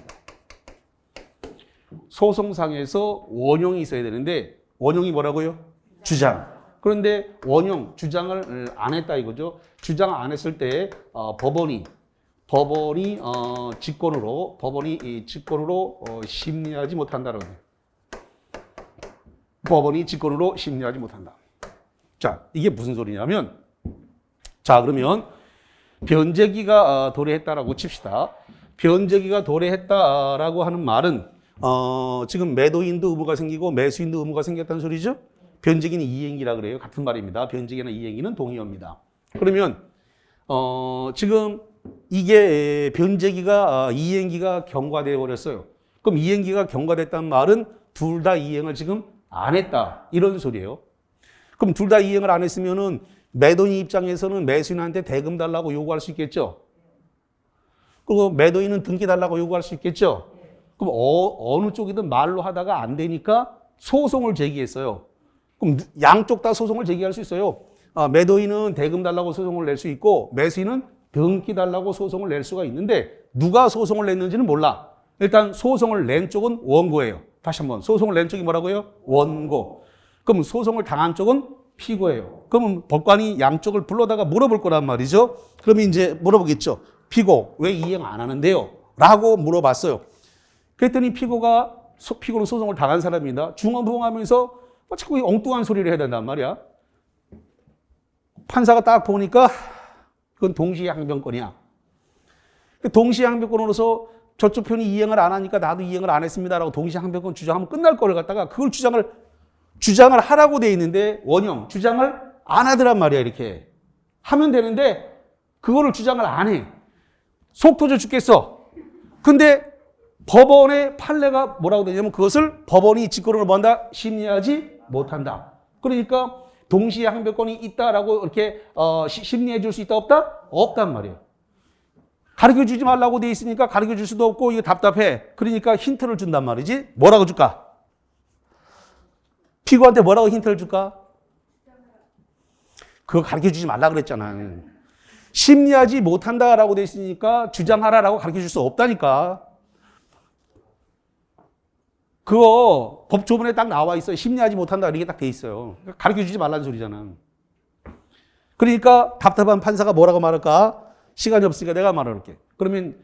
소송상에서 원용이 있어야 되는데 원용이 뭐라고요? 주장. 그런데 원용, 주장을 안 했다 이거죠. 주장 안 했을 때 법원이 직권으로 심리하지 못한다는 거예요. 법원이 직권으로 심리하지 못한다. 자, 이게 무슨 소리냐면 자, 그러면 변제기가 도래했다라고 칩시다. 변제기가 도래했다라고 하는 말은 지금 매도인도 의무가 생기고 매수인도 의무가 생겼다는 소리죠. 변제기는 이행이라 그래요. 같은 말입니다. 변제기나 이행이는 동의어입니다. 그러면 지금 이게 변제기가 이행기가 경과되어 버렸어요. 그럼 이행기가 경과됐다는 말은 둘 다 이행을 지금 안 했다 이런 소리예요. 그럼 둘 다 이행을 안 했으면은 매도인 입장에서는 매수인한테 대금 달라고 요구할 수 있겠죠. 그리고 매도인은 등기 달라고 요구할 수 있겠죠. 그럼 어느 쪽이든 말로 하다가 안 되니까 소송을 제기했어요. 그럼 양쪽 다 소송을 제기할 수 있어요. 매도인은 대금 달라고 소송을 낼 수 있고 매수인은 등기 달라고 소송을 낼 수가 있는데 누가 소송을 냈는지는 몰라. 일단 소송을 낸 쪽은 원고예요. 다시 한번 소송을 낸 쪽이 뭐라고요? 원고. 그럼 소송을 당한 쪽은 피고예요. 그러면 법관이 양쪽을 불러다가 물어볼 거란 말이죠. 그러면 이제 물어보겠죠. 피고 왜 이행 안 하는데요? 라고 물어봤어요. 그랬더니 피고는 소송을 당한 사람입니다. 중언부언하면서 자꾸 엉뚱한 소리를 해야 된단 말이야. 판사가 딱 보니까 그건 동시항변권이야. 동시항변권으로서 저쪽 편이 이행을 안 하니까 나도 이행을 안 했습니다라고 동시항변권 주장하면 끝날 거를 갖다가 그걸 주장을 하라고 돼 있는데 원형 주장을 안 하더란 말이야. 이렇게 하면 되는데 그거를 주장을 안 해. 속 터져 죽겠어. 근데 법원의 판례가 뭐라고 되냐면 그것을 법원이 직권으로 뭐한다? 심리하지 못한다. 그러니까 동시에 항변권이 있다라고 이렇게 심리해 줄 수 있다 없다? 없단 말이에요. 가르쳐 주지 말라고 돼 있으니까 가르쳐 줄 수도 없고 이거 답답해. 그러니까 힌트를 준단 말이지. 뭐라고 줄까? 피고한테 뭐라고 힌트를 줄까? 그거 가르쳐 주지 말라 그랬잖아. 심리하지 못한다라고 돼 있으니까 주장하라라고 가르쳐 줄 수 없다니까. 그거 법조문에 딱 나와 있어요. 심리하지 못한다 이렇게 딱 돼 있어요. 가르쳐 주지 말라는 소리잖아. 그러니까 답답한 판사가 뭐라고 말할까? 시간이 없으니까 내가 말할게. 그러면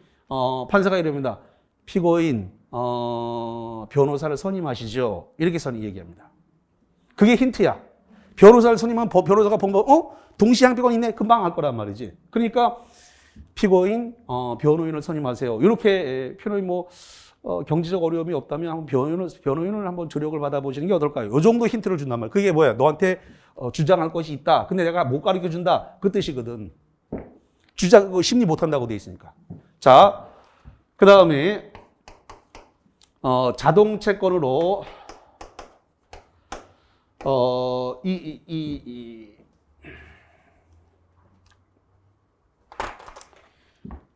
판사가 이럽니다. 피고인 변호사를 선임하시죠. 이렇게 얘기합니다. 그게 힌트야. 변호사를 선임한 변호사가 보면 동시양평권 있네. 금방 알 거란 말이지. 그러니까 피고인, 변호인을 선임하세요. 이렇게 변호인 경제적 어려움이 없다면 변호인을 한번 조력을 받아보시는 게 어떨까요? 이 정도 힌트를 준단 말이야. 그게 뭐야? 너한테 주장할 것이 있다. 근데 내가 못 가르쳐 준다. 그 뜻이거든. 심리 못 한다고 돼 있으니까. 자, 그 다음에 자동 채권으로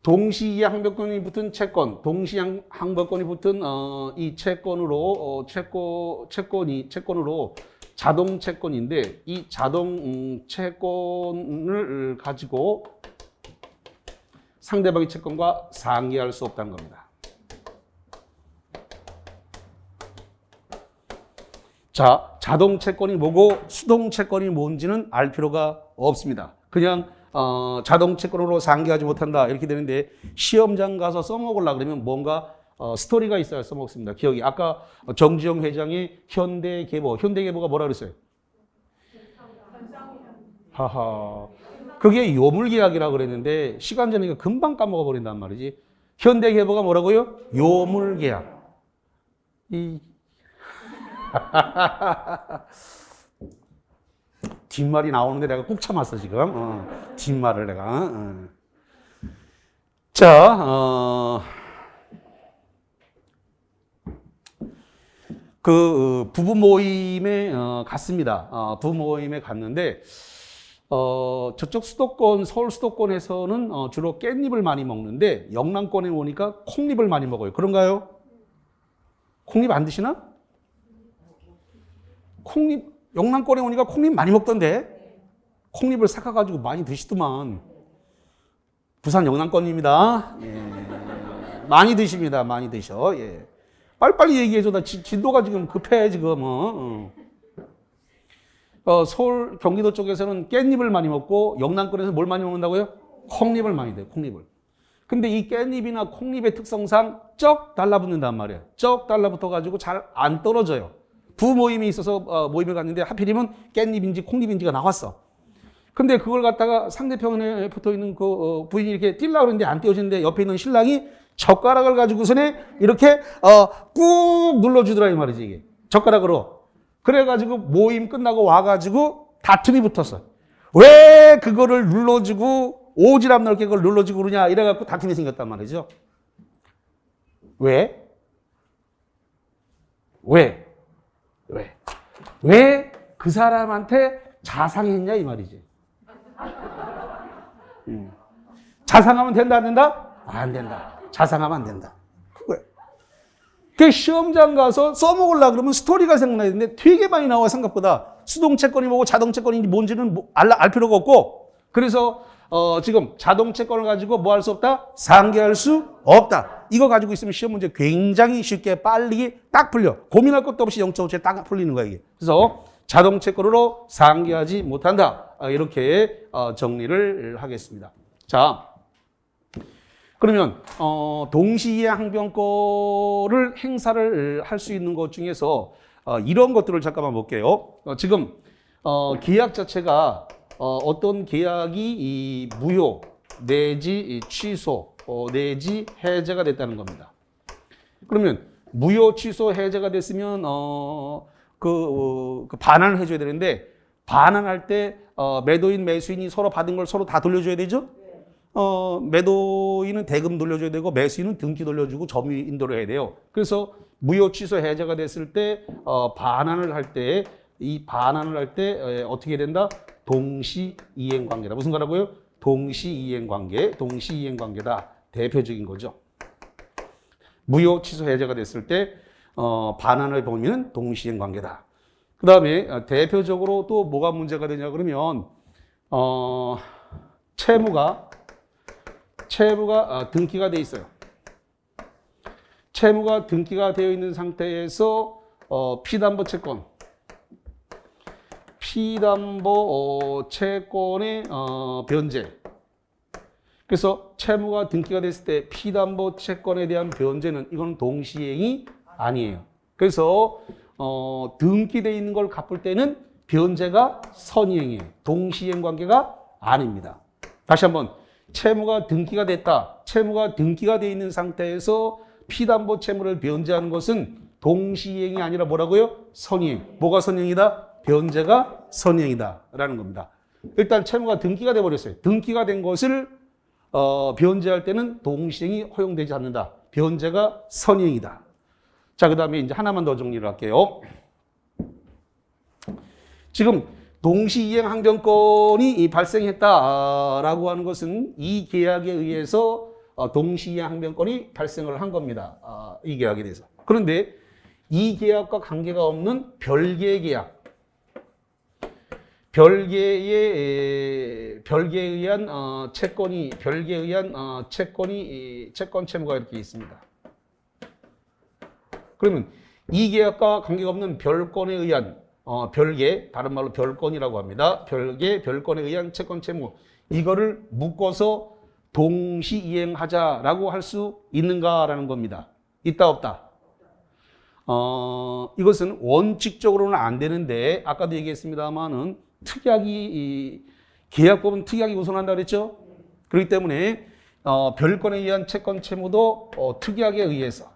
동시에 항변권이 붙은 채권, 동시에 항변권이 붙은 이 채권으로 채권으로 자동 채권인데 이 자동 채권을 가지고 상대방의 채권과 상계할 수 없다는 겁니다. 자, 자동 채권이 뭐고 수동 채권이 뭔지는 알 필요가 없습니다. 그냥 자동 채권으로 상계하지 못한다 이렇게 되는데 시험장 가서 써먹으려고 그러면 뭔가 스토리가 있어야 써먹습니다. 기억이 아까 정지영 회장의 현대계보가 뭐라 그랬어요? 하하. 그게 요물계약이라고 그랬는데 시간 지나니까 금방 까먹어 버린단 말이지. 현대계보가 뭐라고요? 요물계약. 뒷말이 나오는데 내가 꾹 참았어 지금. 뒷말을 내가. 자, 그 부부 모임에 갔습니다. 부부 모임에 갔는데 저쪽 수도권, 서울 수도권에서는 주로 깻잎을 많이 먹는데 영남권에 오니까 콩잎을 많이 먹어요. 그런가요? 콩잎 안 드시나? 영남권에 오니까 콩잎 많이 먹던데 콩잎을 삭아가지고 많이 드시더만. 부산 영남권입니다. 예. 많이 드십니다. 많이 드셔. 예. 빨리빨리 얘기해줘. 나 진도가 지금 급해 지금. 서울 경기도 쪽에서는 깻잎을 많이 먹고 영남권에서 뭘 많이 먹는다고요? 콩잎을 많이 돼요. 콩잎을. 근데 이 깻잎이나 콩잎의 특성상 쩍 달라붙는단 말이에요. 쩍 달라붙어가지고 잘 안 떨어져요. 부모임이 있어서 모임을 갔는데 하필이면 깻잎인지 콩잎인지가 나왔어. 근데 그걸 갖다가 상대편에 붙어 있는 그 부인이 이렇게 띄려고 그러는데 안 띄워지는데 옆에 있는 신랑이 젓가락을 가지고서는 이렇게 꾹 눌러주더라 이 말이지 이게. 젓가락으로. 그래가지고 모임 끝나고 와가지고 다툼이 붙었어. 왜 그거를 눌러주고 오지랖 넓게 그걸 눌러주고 그러냐 이래갖고 다툼이 생겼단 말이죠. 왜 그 사람한테 자상했냐 이 말이지. 자상하면 된다 안 된다? 안 된다. 자상하면 안 된다. 그거야. 그 시험장 가서 써먹으려고 그러면 스토리가 생각나야 되는데 되게 많이 나와 생각보다. 수동채권이 뭐고 자동채권인지 뭔지는 알 필요가 없고. 그래서 지금 자동채권을 가지고 뭐 할 수 없다? 상계할 수 없다. 이거 가지고 있으면 시험 문제 굉장히 쉽게 빨리 딱 풀려. 고민할 것도 없이 0.5초에 딱 풀리는 거야 이게. 그래서 자동채권으로 상계하지 못한다. 이렇게 정리를 하겠습니다. 자, 그러면 동시에 항변권을 행사를 할 수 있는 것 중에서 이런 것들을 잠깐만 볼게요. 지금 계약 자체가 어떤 계약이 무효 내지 취소 내지 해제가 됐다는 겁니다. 그러면 무효 취소 해제가 됐으면 그 반환을 해줘야 되는데 반환할 때 매도인 매수인이 서로 받은 걸 서로 다 돌려줘야 되죠? 매도인은 대금 돌려줘야 되고 매수인은 등기 돌려주고 점유 인도를 해야 돼요. 그래서 무효 취소 해제가 됐을 때 반환을 할 때 이 반환을 할 때 어떻게 된다? 동시 이행 관계다. 무슨 거라고요? 동시 이행 관계. 동시 이행 관계다. 대표적인 거죠. 무효 취소 해제가 됐을 때 반환을 보면 동시 이행 관계다. 그다음에 대표적으로 또 뭐가 문제가 되냐 그러면 채무가 등기가 돼 있어요. 채무가 등기가 되어 있는 상태에서 피담보 채권의 변제. 그래서 채무가 등기가 됐을 때 피담보 채권에 대한 변제는 이건 동시행이 아니에요. 그래서 등기돼 있는 걸 갚을 때는 변제가 선이행이에요. 동시행 관계가 아닙니다. 다시 한번 채무가 등기가 됐다. 채무가 등기가 돼 있는 상태에서 피담보 채무를 변제하는 것은 동시행이 아니라 뭐라고요? 선이행. 뭐가 선이행이다? 변제가 선이행이다 라는 겁니다. 일단 채무가 등기가 돼 버렸어요. 등기가 된 것을 변제할 때는 동시행이 허용되지 않는다. 변제가 선이행이다. 자, 그 다음에 이제 하나만 더 정리를 할게요. 지금 동시이행 항변권이 발생했다라고 하는 것은 이 계약에 의해서 동시이행 항변권이 발생을 한 겁니다. 이 계약에 대해서. 그런데 이 계약과 관계가 없는 별개의 계약, 별개에 의한 채권 채무가 이렇게 있습니다. 그러면 이 계약과 관계가 없는 별건에 의한 별개, 다른 말로 별건이라고 합니다. 별건에 의한 채권 채무, 이거를 묶어서 동시이행하자라고 할 수 있는가라는 겁니다. 있다 없다? 이것은 원칙적으로는 안 되는데 아까도 얘기했습니다만은 계약법은 특약이 우선한다 그랬죠? 그렇기 때문에 별건에 의한 채권 채무도 특약에 의해서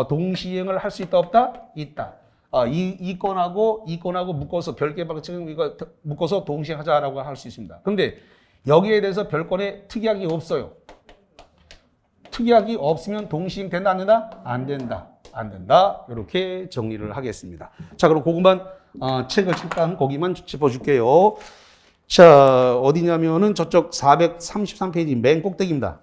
동시이행을 할 수 있다 없다? 있다. 이 건하고 묶어서 별개 방식은 이거 묶어서 동시행하자라고 할 수 있습니다. 그런데 여기에 대해서 별건에 특약이 없어요. 특약이 없으면 동시행 된다 안 된다? 안 된다. 안 된다. 이렇게 정리를 하겠습니다. 자, 그럼 그것만 책을 잠깐 거기만 짚어줄게요. 자, 어디냐면은 저쪽 433페이지 맨 꼭대기입니다.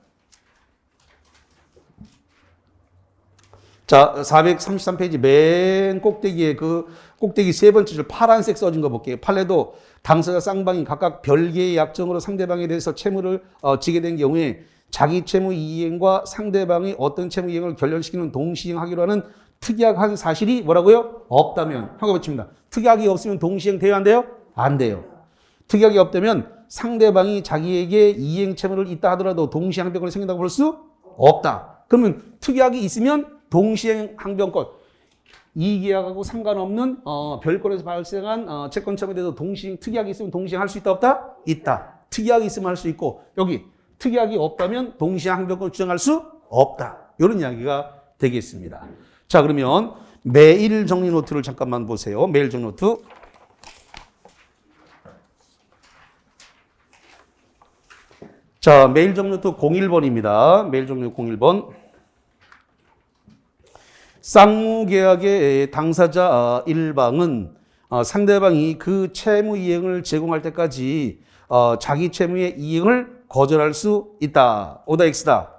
자, 433페이지 맨 꼭대기에 그 꼭대기 세 번째 줄 파란색 써진 거 볼게요. 판례도 당사자 쌍방이 각각 별개의 약정으로 상대방에 대해서 채무를 지게 된 경우에 자기 채무 이행과 상대방이 어떤 채무 이행을 결렬시키는 동시행하기로 하는 특약한 사실이 뭐라고요? 없다면. 한거 붙입니다. 특약이 없으면 동시행 돼요, 안 돼요? 안 돼요. 특약이 없다면 상대방이 자기에게 이행 채무를 있다 하더라도 동시행 항변권이 생긴다고 볼 수 없다. 그러면 특약이 있으면 동시행 항변권, 이 계약하고 상관없는 별건에서 발생한 채권 채무에 대해서 특약이 있으면 동시행 할 수 있다 없다? 있다. 특약이 있으면 할 수 있고 여기 특약이 없다면 동시행 항변권을 주장할 수 없다. 이런 이야기가 되겠습니다. 자, 그러면 매일 정리 노트를 잠깐만 보세요. 매일 정리 노트. 자, 매일 정리 노트 01번입니다. 매일 정리 노트 01번. 쌍무계약의 당사자 1방은 상대방이 그 채무 이행을 제공할 때까지 자기 채무의 이행을 거절할 수 있다. 오다 X다.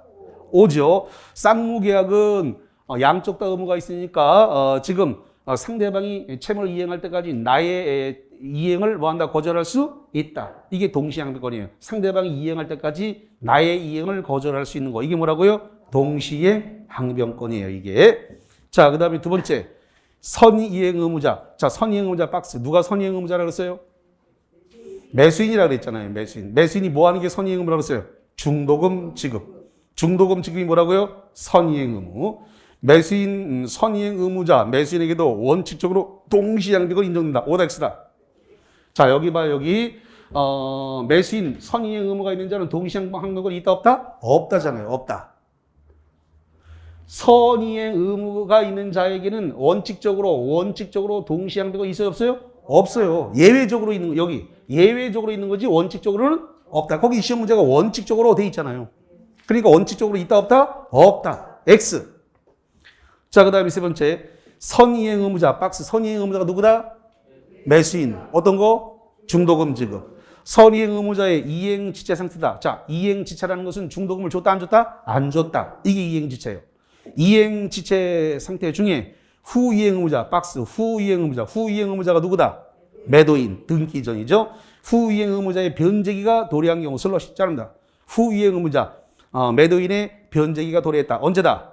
오죠. 쌍무계약은 양쪽 다 의무가 있으니까 지금 상대방이 채무를 이행할 때까지 나의 이행을 뭐한다? 거절할 수 있다. 이게 동시항변권이에요. 상대방이 이행할 때까지 나의 이행을 거절할 수 있는 거. 이게 뭐라고요? 동시의 항변권이에요. 이게. 자, 그 다음에 두 번째. 선이행 의무자. 자, 선이행 의무자 박스. 누가 선이행 의무자라고 그랬어요? 매수인이라고 그랬잖아요. 매수인. 매수인이 뭐 하는 게 선이행 의무라고 그랬어요? 중도금 지급. 중도금 지급이 뭐라고요? 선이행 의무. 매수인, 선이행 의무자, 매수인에게도 원칙적으로 동시항변권이 인정된다. 오다엑스다. 자, 여기 봐, 여기. 매수인, 선이행 의무가 있는 자는 동시항변권이 있다, 없다? 없다잖아요. 없다. 선이행 의무가 있는 자에게는 원칙적으로 동시항변권이 있어요, 없어요? 없어요. 예외적으로 있는, 여기. 예외적으로 있는 거지, 원칙적으로는 없다. 거기 시험 문제가 원칙적으로 돼 있잖아요. 그러니까 원칙적으로 있다, 없다? 없다. X. 자, 그 다음에 세 번째. 선이행 의무자, 박스. 선이행 의무자가 누구다? 매수인. 어떤 거? 중도금 지급. 선이행 의무자의 이행 지체 상태다. 자, 이행 지체라는 것은 중도금을 줬다, 안 줬다? 안 줬다. 이게 이행 지체예요. 이행 지체 상태 중에 후이행 의무자, 박스. 후이행 의무자. 후이행 의무자가 누구다? 매도인. 등기 전이죠. 후이행 의무자의 변제기가 도래한 경우 슬러시 자른다. 후이행 의무자. 매도인의 변제기가 도래했다. 언제다?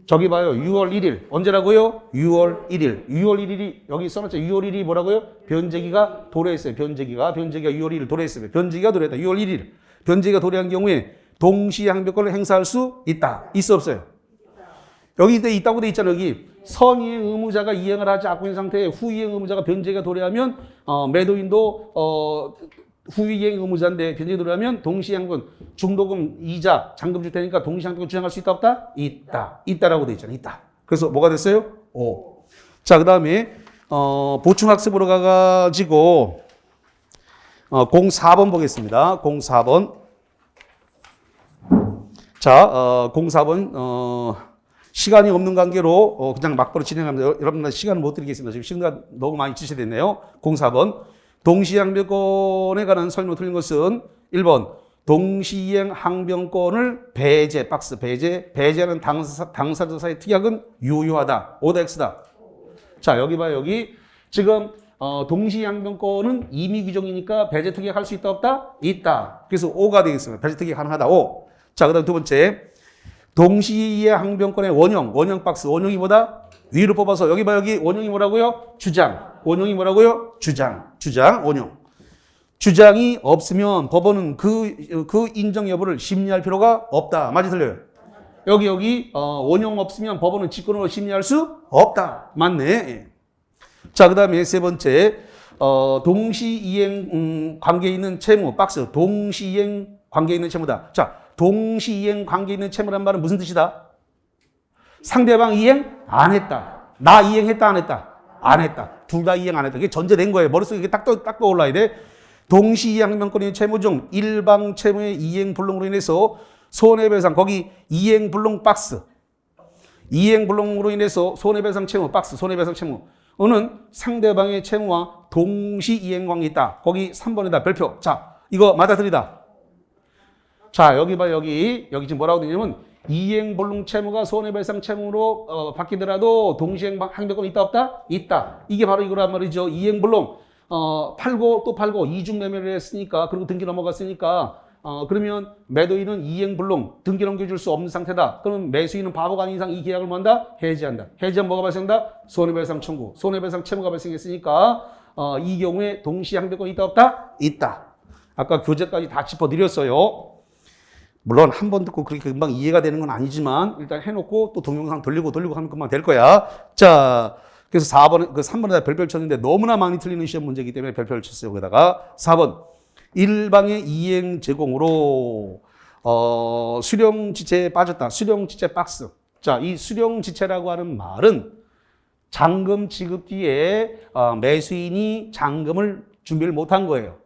저기 봐요. 6월 1일. 언제라고요? 6월 1일. 6월 1일이 여기 써놨죠. 6월 1일이 뭐라고요? 변제기가 도래했어요. 변제기가 6월 1일 도래했어요. 변제기가 도래했다. 6월 1일. 변제기가 도래한 경우에 동시 항변권을 행사할 수 있다. 있어 없어요? 여기 있다고 돼 있잖아요. 여기 선이행 의무자가 이행을 하지 않고 있는 상태에 후이행 의무자가 변제기가 도래하면 매도인도 후이행 의무자인데 변제기가 도래하면 동시항변 중도금 이자 잔금 줄 테니까 동시항변권 주장할 수 있다 없다? 있다. 있다라고 돼 있잖아요. 있다. 그래서 뭐가 됐어요? 오. 자, 그다음에 보충학습으로 가가지고 04번 보겠습니다. 04번. 자, 04번 시간이 없는 관계로 그냥 막바로 진행합니다. 여러분들 시간을 못 드리겠습니다. 지금 시간 너무 많이 지체됐네요. 04번. 동시항변권에 관한 설명 틀린 것은 1번. 동시이행 항변권을 배제, 박스 배제. 배제하는 당사자사의 특약은 유효하다. O다 X다. 자, 여기 봐요. 여기 지금 동시항변권은 임의 규정이니까 배제 특약 할 수 있다 없다? 있다. 그래서 O가 되겠습니다. 배제 특약 가능하다. O. 자, 그다음 두 번째. 동시이행 항변권의 원형 박스. 원형이 뭐다? 위로 뽑아서 여기 봐. 여기 원형이 뭐라고요? 주장. 원형이 뭐라고요? 주장, 원형. 주장이 없으면 법원은 그 인정 여부를 심리할 필요가 없다. 맞지 틀려요? 여기 원형 없으면 법원은 직권으로 심리할 수 없다. 맞네. 자, 그다음에 세 번째 동시이행 관계에 있는 채무 박스. 동시이행 관계에 있는 채무다. 자, 동시이행 관계에 있는 채무란 말은 무슨 뜻이다? 상대방 이행 안 했다. 나 이행했다 안 했다? 안 했다. 둘 다 이행 안 했다. 그게 전제된 거예요. 머릿속에 이게 딱 떠올라야 돼. 동시이행항변권의 채무 중 일방 채무의 이행 불능으로 인해서 손해배상, 거기 이행 불능 박스. 이행 불능으로 인해서 손해배상 채무 박스, 손해배상 채무는 상대방의 채무와 동시이행 관계 있다. 거기 3번에다 별표. 자, 이거 맞아들이다. 자, 여기 봐. 여기 지금 뭐라고 되냐면 이행 불능 채무가 손해배상 채무로 바뀌더라도 동시행항변권 있다 없다? 있다. 이게 바로 이거란 말이죠. 이행 불능 팔고 또 팔고 이중 매매를 했으니까 그리고 등기 넘어갔으니까 그러면 매도인은 이행 불능 등기 넘겨줄 수 없는 상태다. 그러면 매수인은 바보가 아닌 이상 이 계약을 뭐 한다? 해지한다. 해지하면 뭐가 발생한다? 손해배상 청구. 손해배상 채무가 발생했으니까 이 경우에 동시항변권이 있다 없다? 있다. 아까 교재까지 다 짚어드렸어요. 물론 한 번 듣고 그렇게 금방 이해가 되는 건 아니지만 일단 해놓고 또 동영상 돌리고 하면 금방 될 거야. 자, 그래서 4번, 3번에다 별별 쳤는데 너무나 많이 틀리는 시험 문제이기 때문에 별표를 쳤어요. 거기다가 4번. 일방의 이행 제공으로 수령지체에 빠졌다. 수령지체 박스. 자, 이 수령지체라고 하는 말은 잔금 지급 뒤에 매수인이 잔금을 준비를 못한 거예요.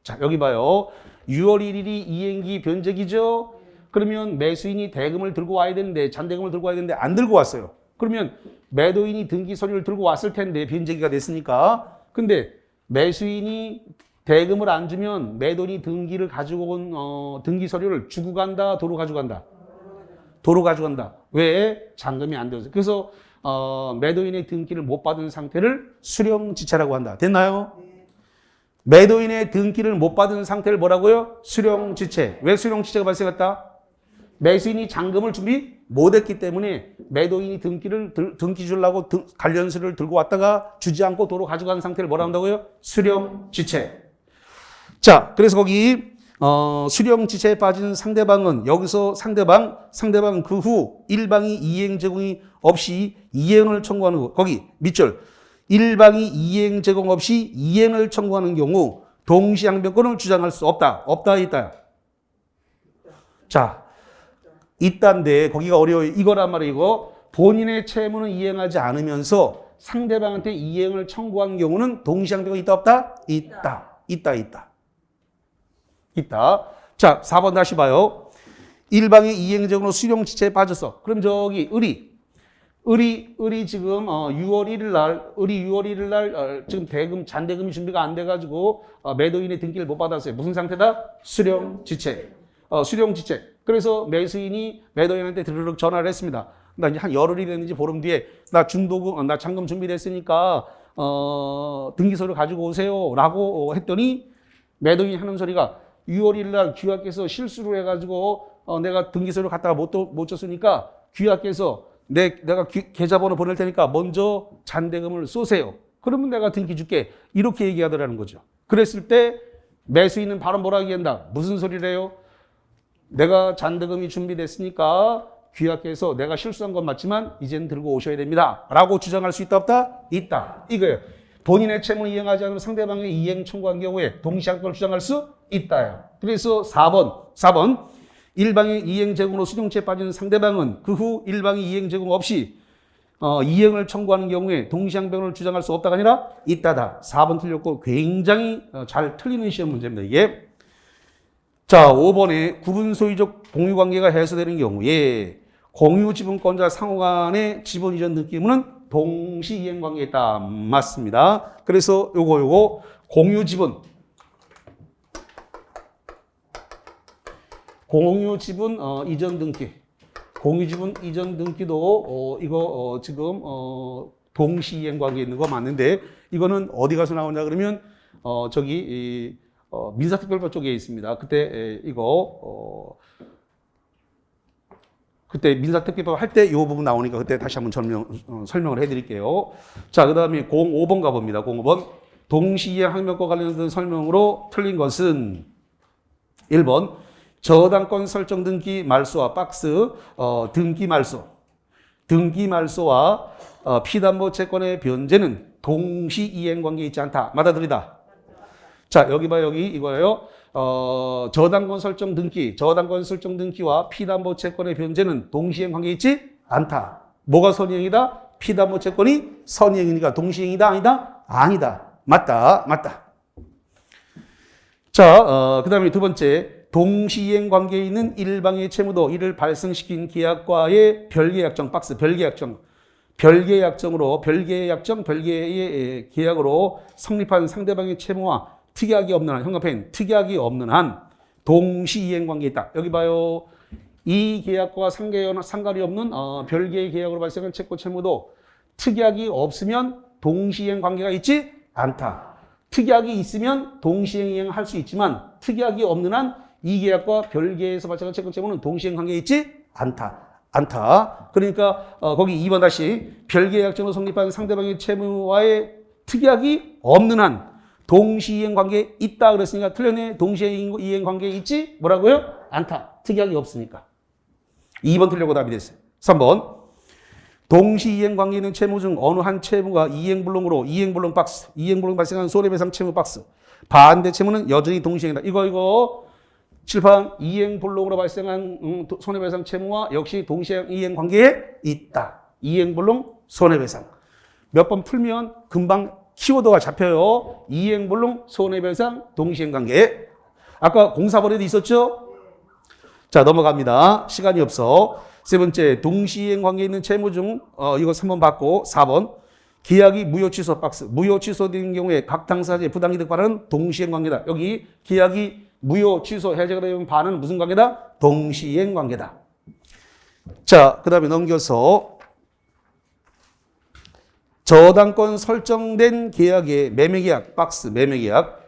자, 여기 봐요. 6월 1일이 이행기 변제기죠. 그러면 매수인이 대금을 들고 와야 되는데 잔대금을 들고 와야 되는데 안 들고 왔어요. 그러면 매도인이 등기 서류를 들고 왔을 텐데 변제기가 됐으니까. 근데 매수인이 대금을 안 주면 매도인이 등기를 가지고 온 등기 서류를 주고 간다, 도로 가져간다. 도로 가져간다. 왜? 잔금이 안 되어서. 그래서 매도인의 등기를 못 받은 상태를 수령지체라고 한다. 됐나요? 매도인의 등기를 못 받은 상태를 뭐라고요? 수령지체. 왜 수령지체가 발생했다? 매수인이 잔금을 준비 못했기 때문에 매도인이 등기 주려고 관련서를 들고 왔다가 주지 않고 도로 가져간 상태를 뭐라 한다고요? 수령지체. 자, 그래서 거기 수령지체에 빠진 상대방은 여기서 상대방은 그 후 일방이 이행 제공이 없이 이행을 청구하는 거. 거기 밑줄. 일방이 이행 제공 없이 이행을 청구하는 경우 동시항변권을 주장할 수 없다. 없다, 있다. 자, 있다인데 거기가 어려워요. 이거란 말이에요. 이거 본인의 채무는 이행하지 않으면서 상대방한테 이행을 청구한 경우는 동시항변권이 있다, 없다? 있다. 있다. 자, 4번 다시 봐요. 일방의 이행 제공으로 수령지체에 빠졌어. 그럼 저기 을이 지금 6월 1일 날 지금 잔대금이 준비가 안 돼가지고 매도인의 등기를 못 받았어요. 무슨 상태다? 수령지체. 그래서 매수인이 매도인한테 드르륵 전화를 했습니다. 나 이제 한 열흘이 됐는지 보름 뒤에 나 잔금 준비됐으니까 등기 서류 가지고 오세요라고 했더니 매도인이 하는 소리가 6월 1일 날 귀하께서 실수를 해가지고 내가 등기 서류 갖다가 못 줬으니까 귀하께서 내가 계좌번호 보낼 테니까 먼저 잔대금을 쏘세요. 그러면 내가 등기 줄게. 이렇게 얘기하더라는 거죠. 그랬을 때 매수인은 바로 뭐라 얘기한다. 무슨 소리래요? 내가 잔대금이 준비됐으니까 귀하께서 내가 실수한 건 맞지만 이제는 들고 오셔야 됩니다. 라고 주장할 수 있다 없다? 있다. 이거예요. 본인의 채무를 이행하지 않으면 상대방의 이행 청구한 경우에 동시한권을 주장할 수 있다요. 그래서 4번 일방의 이행 제공으로 수정죄에 빠지는 상대방은 그 후 일방의 이행 제공 없이 이행을 청구하는 경우에 동시항변을 주장할 수 없다가 아니라 있다다. 4번 틀렸고 굉장히 잘 틀리는 시험 문제입니다. 이게. 자, 5번에 구분 소유적 공유관계가 해소되는 경우에 공유지분권자 상호간의 지분 이전 등기 의무는 동시 이행 관계에 있다. 맞습니다. 그래서 요거 공유지분 이전 등기. 공유지분 이전 등기도 이거 지금 동시 이행 관계에 있는 거 맞는데 이거는 어디 가서 나오냐 그러면 저기 민사특별법 쪽에 있습니다. 그때 그때 민사특별법 할 때 이 부분 나오니까 그때 다시 한번 설명을 해드릴게요. 자, 그 다음에 05번 가봅니다. 05번. 동시이행 항목과 관련된 설명으로 틀린 것은 1번. 저당권 설정 등기 말소와 박스, 등기 말소와 피담보 채권의 변제는 동시 이행 관계에 있지 않다. 맞아들이다. 자, 여기 봐요. 여기 이거예요. 저당권 설정 등기와 피담보 채권의 변제는 동시이행 관계에 있지 않다. 뭐가 선이행이다? 피담보 채권이 선이행이니까 동시이행이다? 아니다? 아니다. 맞다. 자, 그 다음에 두 번째. 동시이행 관계에 있는 일방의 채무도 이를 발생시킨 계약과의 별개약정, 박스, 별개약정으로, 별개의 계약으로 성립한 상대방의 채무와 특약이 없는 한, 형광펜, 특약이 없는 한 동시이행 관계에 있다. 여기 봐요. 이 계약과 상관이 없는 별개의 계약으로 발생한 채권 채무도 특약이 없으면 동시이행 관계가 있지 않다. 특약이 있으면 동시이행할 수 있지만 특약이 없는 한 이 계약과 별개에서 발생한 채권 채무는 동시이행 관계에 있지 않다. 그러니까 거기 2번 다시 별개약정으로 성립한 상대방의 채무와의 특약이 없는 한 동시이행 관계에 있다 그랬으니까 틀렸네. 동시이행 관계에 있지? 뭐라고요? 않다. 특약이 없으니까. 2번 틀려고 답이 됐어요. 3번. 동시이행 관계에 있는 채무 중 어느 한 채무가 이행불능으로 이행불능 발생한 손해배상 채무 박스. 반대 채무는 여전히 동시이행이다. 이거 칠판 이행불능으로 발생한 손해배상 채무와 역시 동시이행 관계에 있다. 이행불능 손해배상. 몇 번 풀면 금방 키워드가 잡혀요. 이행불능 손해배상 동시이행 관계. 아까 공사벌에도 있었죠? 자, 넘어갑니다. 시간이 없어. 세 번째, 동시이행 관계에 있는 채무 중 이거 3번 받고 4번. 계약이 무효 취소 박스. 무효 취소된 경우에 각 당사자의 부당이득 반환은 동시이행 관계다. 여기 계약이 무효 취소 해제가 되면 반환은 무슨 관계다? 동시이행 관계다. 자, 그 다음에 넘겨서 저당권 설정된 계약의 매매계약 박스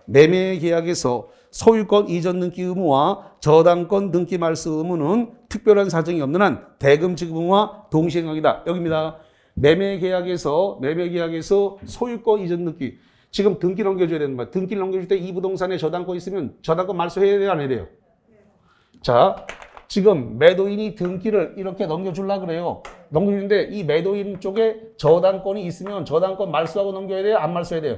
매매계약에서 소유권 이전 등기 의무와 저당권 등기 말소 의무는 특별한 사정이 없는 한 대금 지급 의무와 동시이행 관계다. 여기입니다. 매매계약에서 소유권 이전 등기. 지금 등기 넘겨줘야 되는 거야. 등기를 넘겨줄 때 이 부동산에 저당권 있으면 저당권 말소해야 돼요? 안 해야 돼요? 자, 지금 매도인이 등기를 이렇게 넘겨주려고 그래요. 넘겨주는데 이 매도인 쪽에 저당권이 있으면 저당권 말소하고 넘겨야 돼요? 안 말소해야 돼요?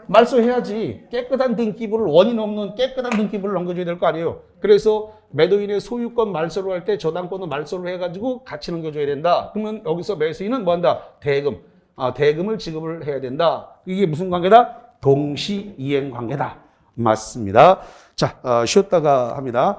말소해야지. 깨끗한 등기부를, 원인 없는 깨끗한 등기부를 넘겨줘야 될 거 아니에요. 그래서 매도인의 소유권 말소를 할 때 저당권을 말소를 해가지고 같이 넘겨줘야 된다. 그러면 여기서 매수인은 뭐 한다? 대금을 지급을 해야 된다. 이게 무슨 관계다? 동시이행 관계다. 맞습니다. 자, 쉬었다가 합니다.